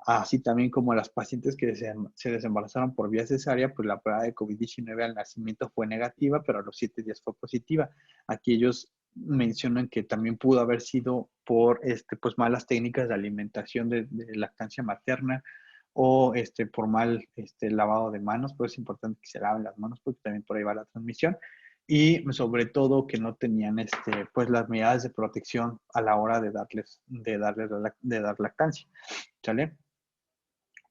Así también como las pacientes que se desembarazaron por vía cesárea, pues la prueba de COVID-19 al nacimiento fue negativa, pero a los 7 días fue positiva. Aquí ellos mencionan que también pudo haber sido por pues malas técnicas de alimentación de lactancia materna o por mal lavado de manos, pues es importante que se laven las manos porque también por ahí va la transmisión. Y sobre todo que no tenían pues las medidas de protección a la hora de dar lactancia. ¿Sale?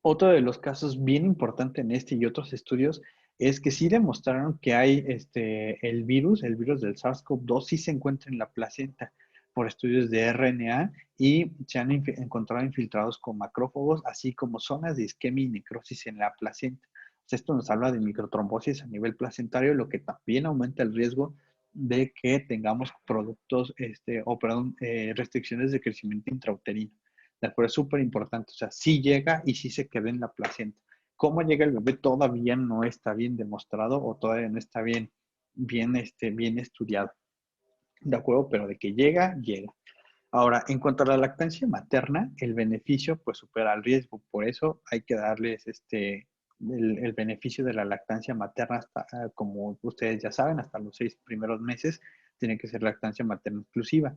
Otro de los casos bien importante en este y otros estudios es que sí demostraron que hay el virus del SARS-CoV-2 sí se encuentra en la placenta por estudios de RNA y se han encontrado infiltrados con macrófagos, así como zonas de isquemia y necrosis en la placenta. Esto nos habla de microtrombosis a nivel placentario, lo que también aumenta el riesgo de que tengamos restricciones de crecimiento intrauterino. ¿De acuerdo? Es súper importante. O sea, sí llega y sí se queda en la placenta. ¿Cómo llega el bebé? Todavía no está bien demostrado o todavía no está bien estudiado. ¿De acuerdo? Pero de que llega, llega. Ahora, en cuanto a la lactancia materna, el beneficio pues supera el riesgo. Por eso hay que darles el beneficio de la lactancia materna hasta, como ustedes ya saben, hasta los 6 primeros meses tiene que ser lactancia materna exclusiva.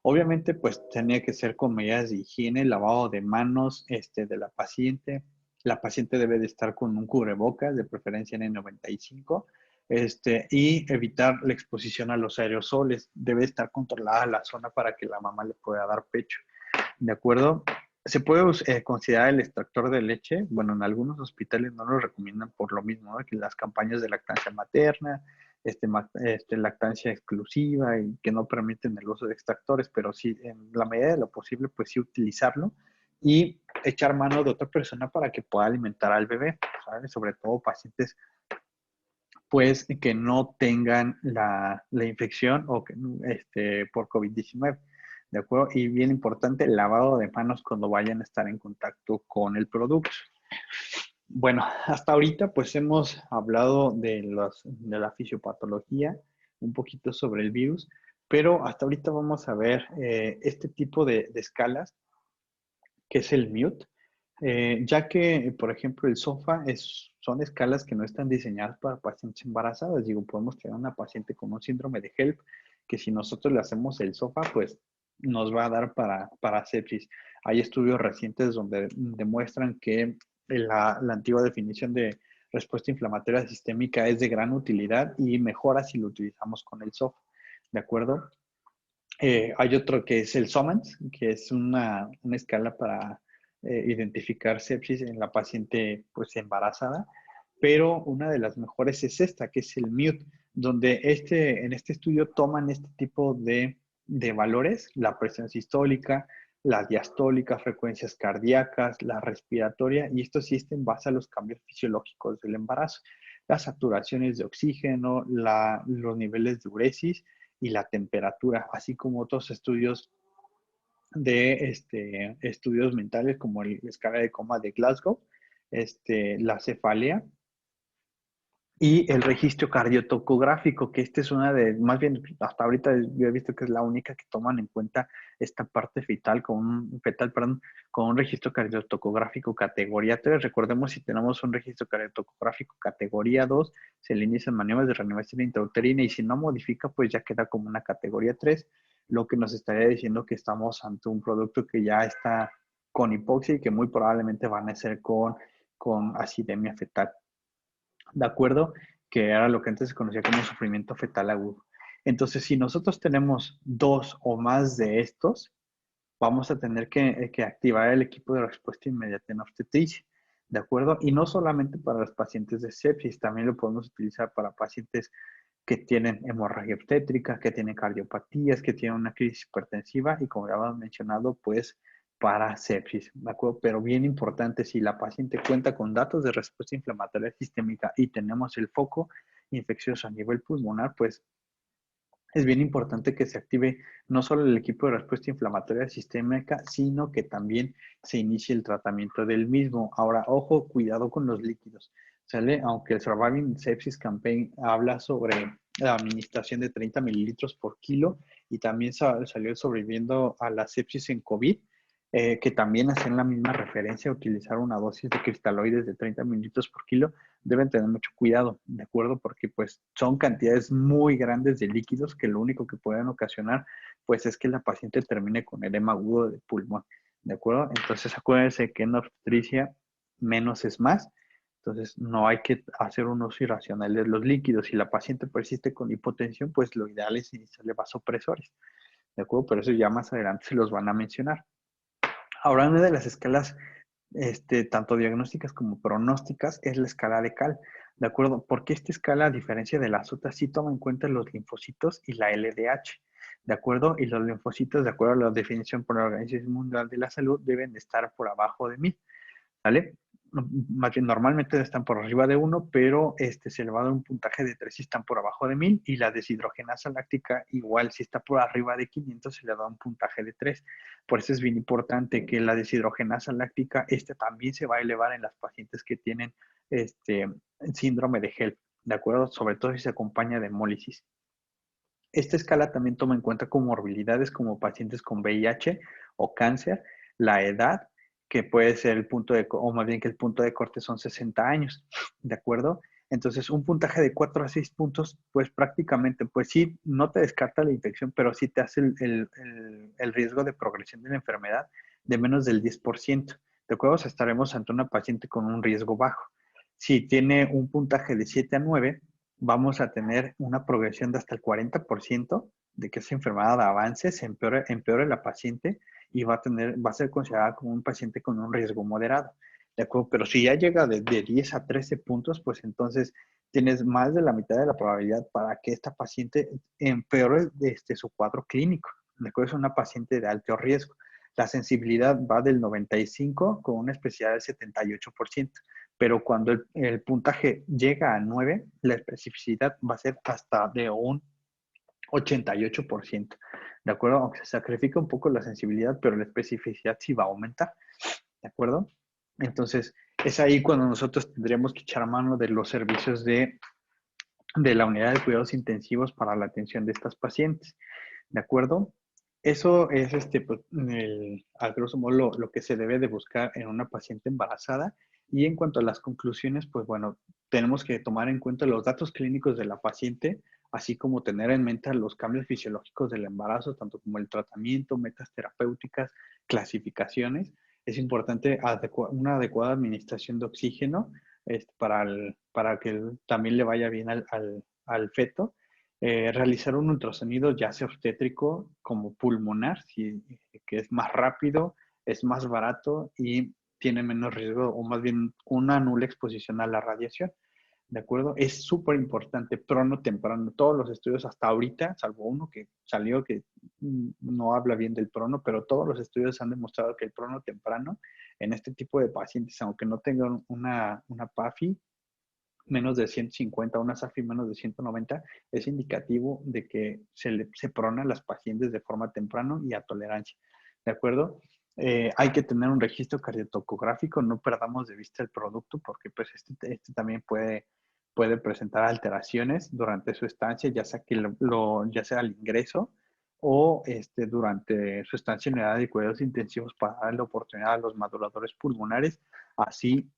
Obviamente, pues tenía que ser con medidas de higiene, lavado de manos de la paciente. La paciente debe de estar con un cubrebocas, de preferencia N95, y evitar la exposición a los aerosoles. Debe estar controlada la zona para que la mamá le pueda dar pecho. ¿De acuerdo? Se puede considerar el extractor de leche. Bueno, en algunos hospitales no lo recomiendan por lo mismo, ¿no? Que las campañas de lactancia materna, lactancia exclusiva y que no permiten el uso de extractores, pero sí, en la medida de lo posible, pues sí utilizarlo y echar mano de otra persona para que pueda alimentar al bebé, ¿sabes? Sobre todo pacientes pues que no tengan la infección o que, por COVID-19, ¿de acuerdo? Y bien importante, el lavado de manos cuando vayan a estar en contacto con el producto. Bueno, hasta ahorita pues hemos hablado de la fisiopatología, un poquito sobre el virus, pero hasta ahorita vamos a ver este tipo de escalas que es el mute, ya que, por ejemplo, el SOFA son escalas que no están diseñadas para pacientes embarazadas. Digo, podemos tener una paciente con un síndrome de HELP, que si nosotros le hacemos el SOFA, pues nos va a dar para sepsis. Hay estudios recientes donde demuestran que la antigua definición de respuesta inflamatoria sistémica es de gran utilidad y mejora si lo utilizamos con el SOFA. ¿De acuerdo? Hay otro que es el SOMANS, que es una escala para identificar sepsis en la paciente pues embarazada, pero una de las mejores es esta, que es el MUTE, donde en este estudio toman este tipo de valores, la presión sistólica, la diastólica, frecuencias cardíacas, la respiratoria, y esto sí está en base a los cambios fisiológicos del embarazo, las saturaciones de oxígeno, los niveles de uresis, y la temperatura, así como otros estudios estudios mentales como la escala de coma de Glasgow, la cefalea y el registro cardiotocográfico, que es una de, más bien hasta ahorita yo he visto que es la única que toman en cuenta esta parte perdón, con un registro cardiotocográfico categoría 3. Recordemos, si tenemos un registro cardiotocográfico categoría 2, se le inician maniobras de reanimación intrauterina y si no modifica, pues ya queda como una categoría 3, lo que nos estaría diciendo que estamos ante un producto que ya está con hipoxia y que muy probablemente van a ser con acidemia fetal. ¿De acuerdo? Que era lo que antes se conocía como sufrimiento fetal agudo. Entonces, si nosotros tenemos 2 o más de estos, vamos a tener que activar el equipo de respuesta inmediata en obstetricia, ¿de acuerdo? Y no solamente para los pacientes de sepsis, también lo podemos utilizar para pacientes que tienen hemorragia obstétrica, que tienen cardiopatías, que tienen una crisis hipertensiva y como ya hemos mencionado, pues para sepsis, ¿de acuerdo? Pero bien importante, si la paciente cuenta con datos de respuesta inflamatoria sistémica y tenemos el foco infeccioso a nivel pulmonar, pues es bien importante que se active no solo el equipo de respuesta inflamatoria sistémica, sino que también se inicie el tratamiento del mismo. Ahora, ojo, cuidado con los líquidos, ¿sale? Aunque el Surviving Sepsis Campaign habla sobre la administración de 30 mililitros por kilo y también salió sobreviviendo a la sepsis en COVID, que también hacen la misma referencia a utilizar una dosis de cristaloides de 30 mililitros por kilo. Deben tener mucho cuidado, ¿de acuerdo? Porque pues son cantidades muy grandes de líquidos que lo único que pueden ocasionar pues es que la paciente termine con edema agudo de pulmón, ¿de acuerdo? Entonces acuérdense que en obstetricia menos es más. Entonces, no hay que hacer un uso irracional de los líquidos. Si la paciente persiste con hipotensión, pues lo ideal es iniciarle vasopresores, ¿de acuerdo? Pero eso ya más adelante se los van a mencionar. Ahora, una de las escalas, tanto diagnósticas como pronósticas, es la escala de Cal, ¿de acuerdo? Porque esta escala, a diferencia de las otras, sí toma en cuenta los linfocitos y la LDH, ¿de acuerdo? Y los linfocitos, de acuerdo a la definición por la Organización Mundial de la Salud, deben de estar por abajo de 1000. ¿Vale? Más bien, normalmente están por arriba de 1, pero se le va a dar un puntaje de 3 si están por abajo de 1000 y la deshidrogenasa láctica igual si está por arriba de 500 se le da un puntaje de 3. Por eso es bien importante que la deshidrogenasa láctica también se va a elevar en las pacientes que tienen síndrome de HELP, ¿de acuerdo? Sobre todo si se acompaña de hemólisis. Esta escala también toma en cuenta comorbilidades como pacientes con VIH o cáncer, la edad, que puede ser el punto de, o más bien que el punto de corte son 60 años, ¿de acuerdo? Entonces, un puntaje de 4 a 6 puntos, pues prácticamente, pues sí, no te descarta la infección, pero sí te hace el riesgo de progresión de la enfermedad de menos del 10%. ¿De acuerdo? O sea, estaremos ante una paciente con un riesgo bajo. Si tiene un puntaje de 7 a 9, vamos a tener una progresión de hasta el 40% de que esa enfermedad avance, se empeore la paciente y va a ser considerada como un paciente con un riesgo moderado. ¿De acuerdo? Pero si ya llega de 10 a 13 puntos, pues entonces tienes más de la mitad de la probabilidad para que esta paciente empeore su cuadro clínico. ¿De acuerdo? Es una paciente de alto riesgo. La sensibilidad va del 95 con una especificidad del 78%, pero cuando el puntaje llega a 9, la especificidad va a ser hasta de un 88%, ¿de acuerdo? Aunque se sacrifica un poco la sensibilidad, pero la especificidad sí va a aumentar, ¿de acuerdo? Entonces, es ahí cuando nosotros tendríamos que echar mano de los servicios de la unidad de cuidados intensivos para la atención de estas pacientes, ¿de acuerdo? Eso es, pues, a grosso modo, lo que se debe de buscar en una paciente embarazada. Y en cuanto a las conclusiones, pues bueno, tenemos que tomar en cuenta los datos clínicos de la paciente, así como tener en mente los cambios fisiológicos del embarazo, tanto como el tratamiento, metas terapéuticas, clasificaciones. Es importante una adecuada administración de oxígeno para que también le vaya bien al feto. Realizar un ultrasonido ya sea obstétrico como pulmonar, que es más rápido, es más barato y tiene menos riesgo o más bien una nula exposición a la radiación. ¿De acuerdo? Es súper importante, prono temprano. Todos los estudios hasta ahorita, salvo uno que salió que no habla bien del prono, pero todos los estudios han demostrado que el prono temprano en este tipo de pacientes, aunque no tengan una PAFI, menos de 150, una SAFI menos de 190, es indicativo de que se prona a las pacientes de forma temprana y a tolerancia. ¿De acuerdo? Hay que tener un registro cardiotocográfico, no perdamos de vista el producto porque pues este también puede presentar alteraciones durante su estancia, ya sea, ya sea al ingreso o durante su estancia en edad de cuidados intensivos para dar la oportunidad a los maduradores pulmonares, así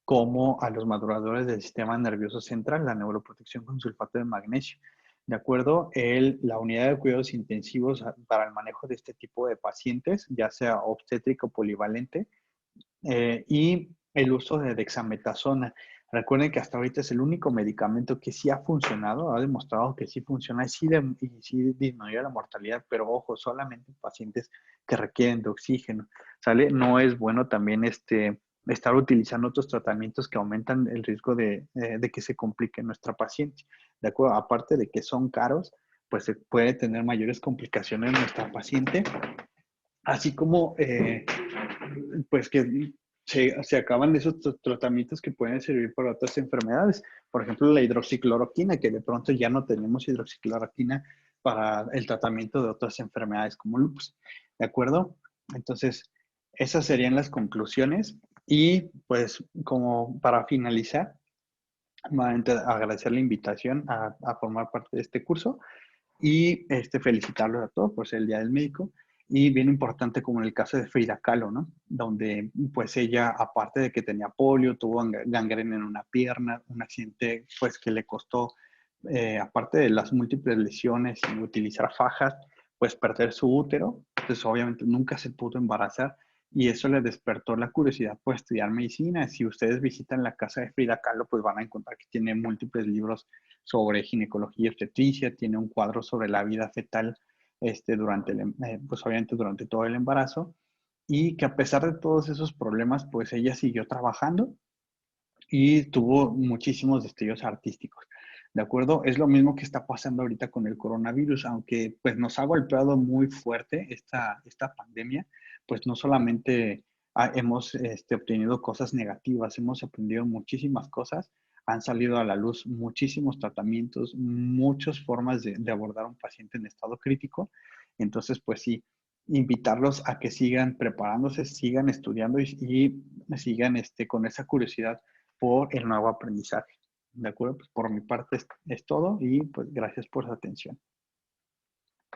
como a los maduradores del sistema nervioso central, la neuroprotección con sulfato de magnesio. ¿De acuerdo? La unidad de cuidados intensivos para el manejo de este tipo de pacientes, ya sea obstétrico polivalente, y el uso de dexametasona. Recuerden que hasta ahorita es el único medicamento que sí ha funcionado, ha demostrado que sí funciona y sí disminuye la mortalidad, pero ojo, solamente en pacientes que requieren de oxígeno, ¿sale? No es bueno también estar utilizando otros tratamientos que aumentan el riesgo de que se complique nuestra paciente, ¿de acuerdo? Aparte de que son caros, pues se puede tener mayores complicaciones en nuestra paciente, así como pues que se acaban esos tratamientos que pueden servir para otras enfermedades. Por ejemplo, la hidroxicloroquina, que de pronto ya no tenemos hidroxicloroquina para el tratamiento de otras enfermedades como lupus. ¿De acuerdo? Entonces, esas serían las conclusiones. Y pues como para finalizar, Nuevamente agradecer la invitación a formar parte de este curso y felicitarlos a todos por ser el Día del Médico. Y bien importante como en el caso de Frida Kahlo, ¿no? Donde pues ella, aparte de que tenía polio, tuvo gangrena en una pierna, un accidente pues que le costó, aparte de las múltiples lesiones y utilizar fajas, pues perder su útero. Pues obviamente nunca se pudo embarazar y eso le despertó la curiosidad por estudiar medicina. Si ustedes visitan la casa de Frida Kahlo, pues van a encontrar que tiene múltiples libros sobre ginecología y obstetricia, tiene un cuadro sobre la vida fetal durante pues obviamente durante todo el embarazo, y que a pesar de todos esos problemas, pues ella siguió trabajando y tuvo muchísimos destellos artísticos. ¿De acuerdo? Es lo mismo que está pasando ahorita con el coronavirus, aunque pues nos ha golpeado muy fuerte esta pandemia, pues no solamente hemos obtenido cosas negativas, hemos aprendido muchísimas cosas, han salido a la luz muchísimos tratamientos, muchas formas de abordar a un paciente en estado crítico. Entonces, pues sí, invitarlos a que sigan preparándose, sigan estudiando y sigan con esa curiosidad por el nuevo aprendizaje. ¿De acuerdo? Pues por mi parte es todo y pues gracias por su atención.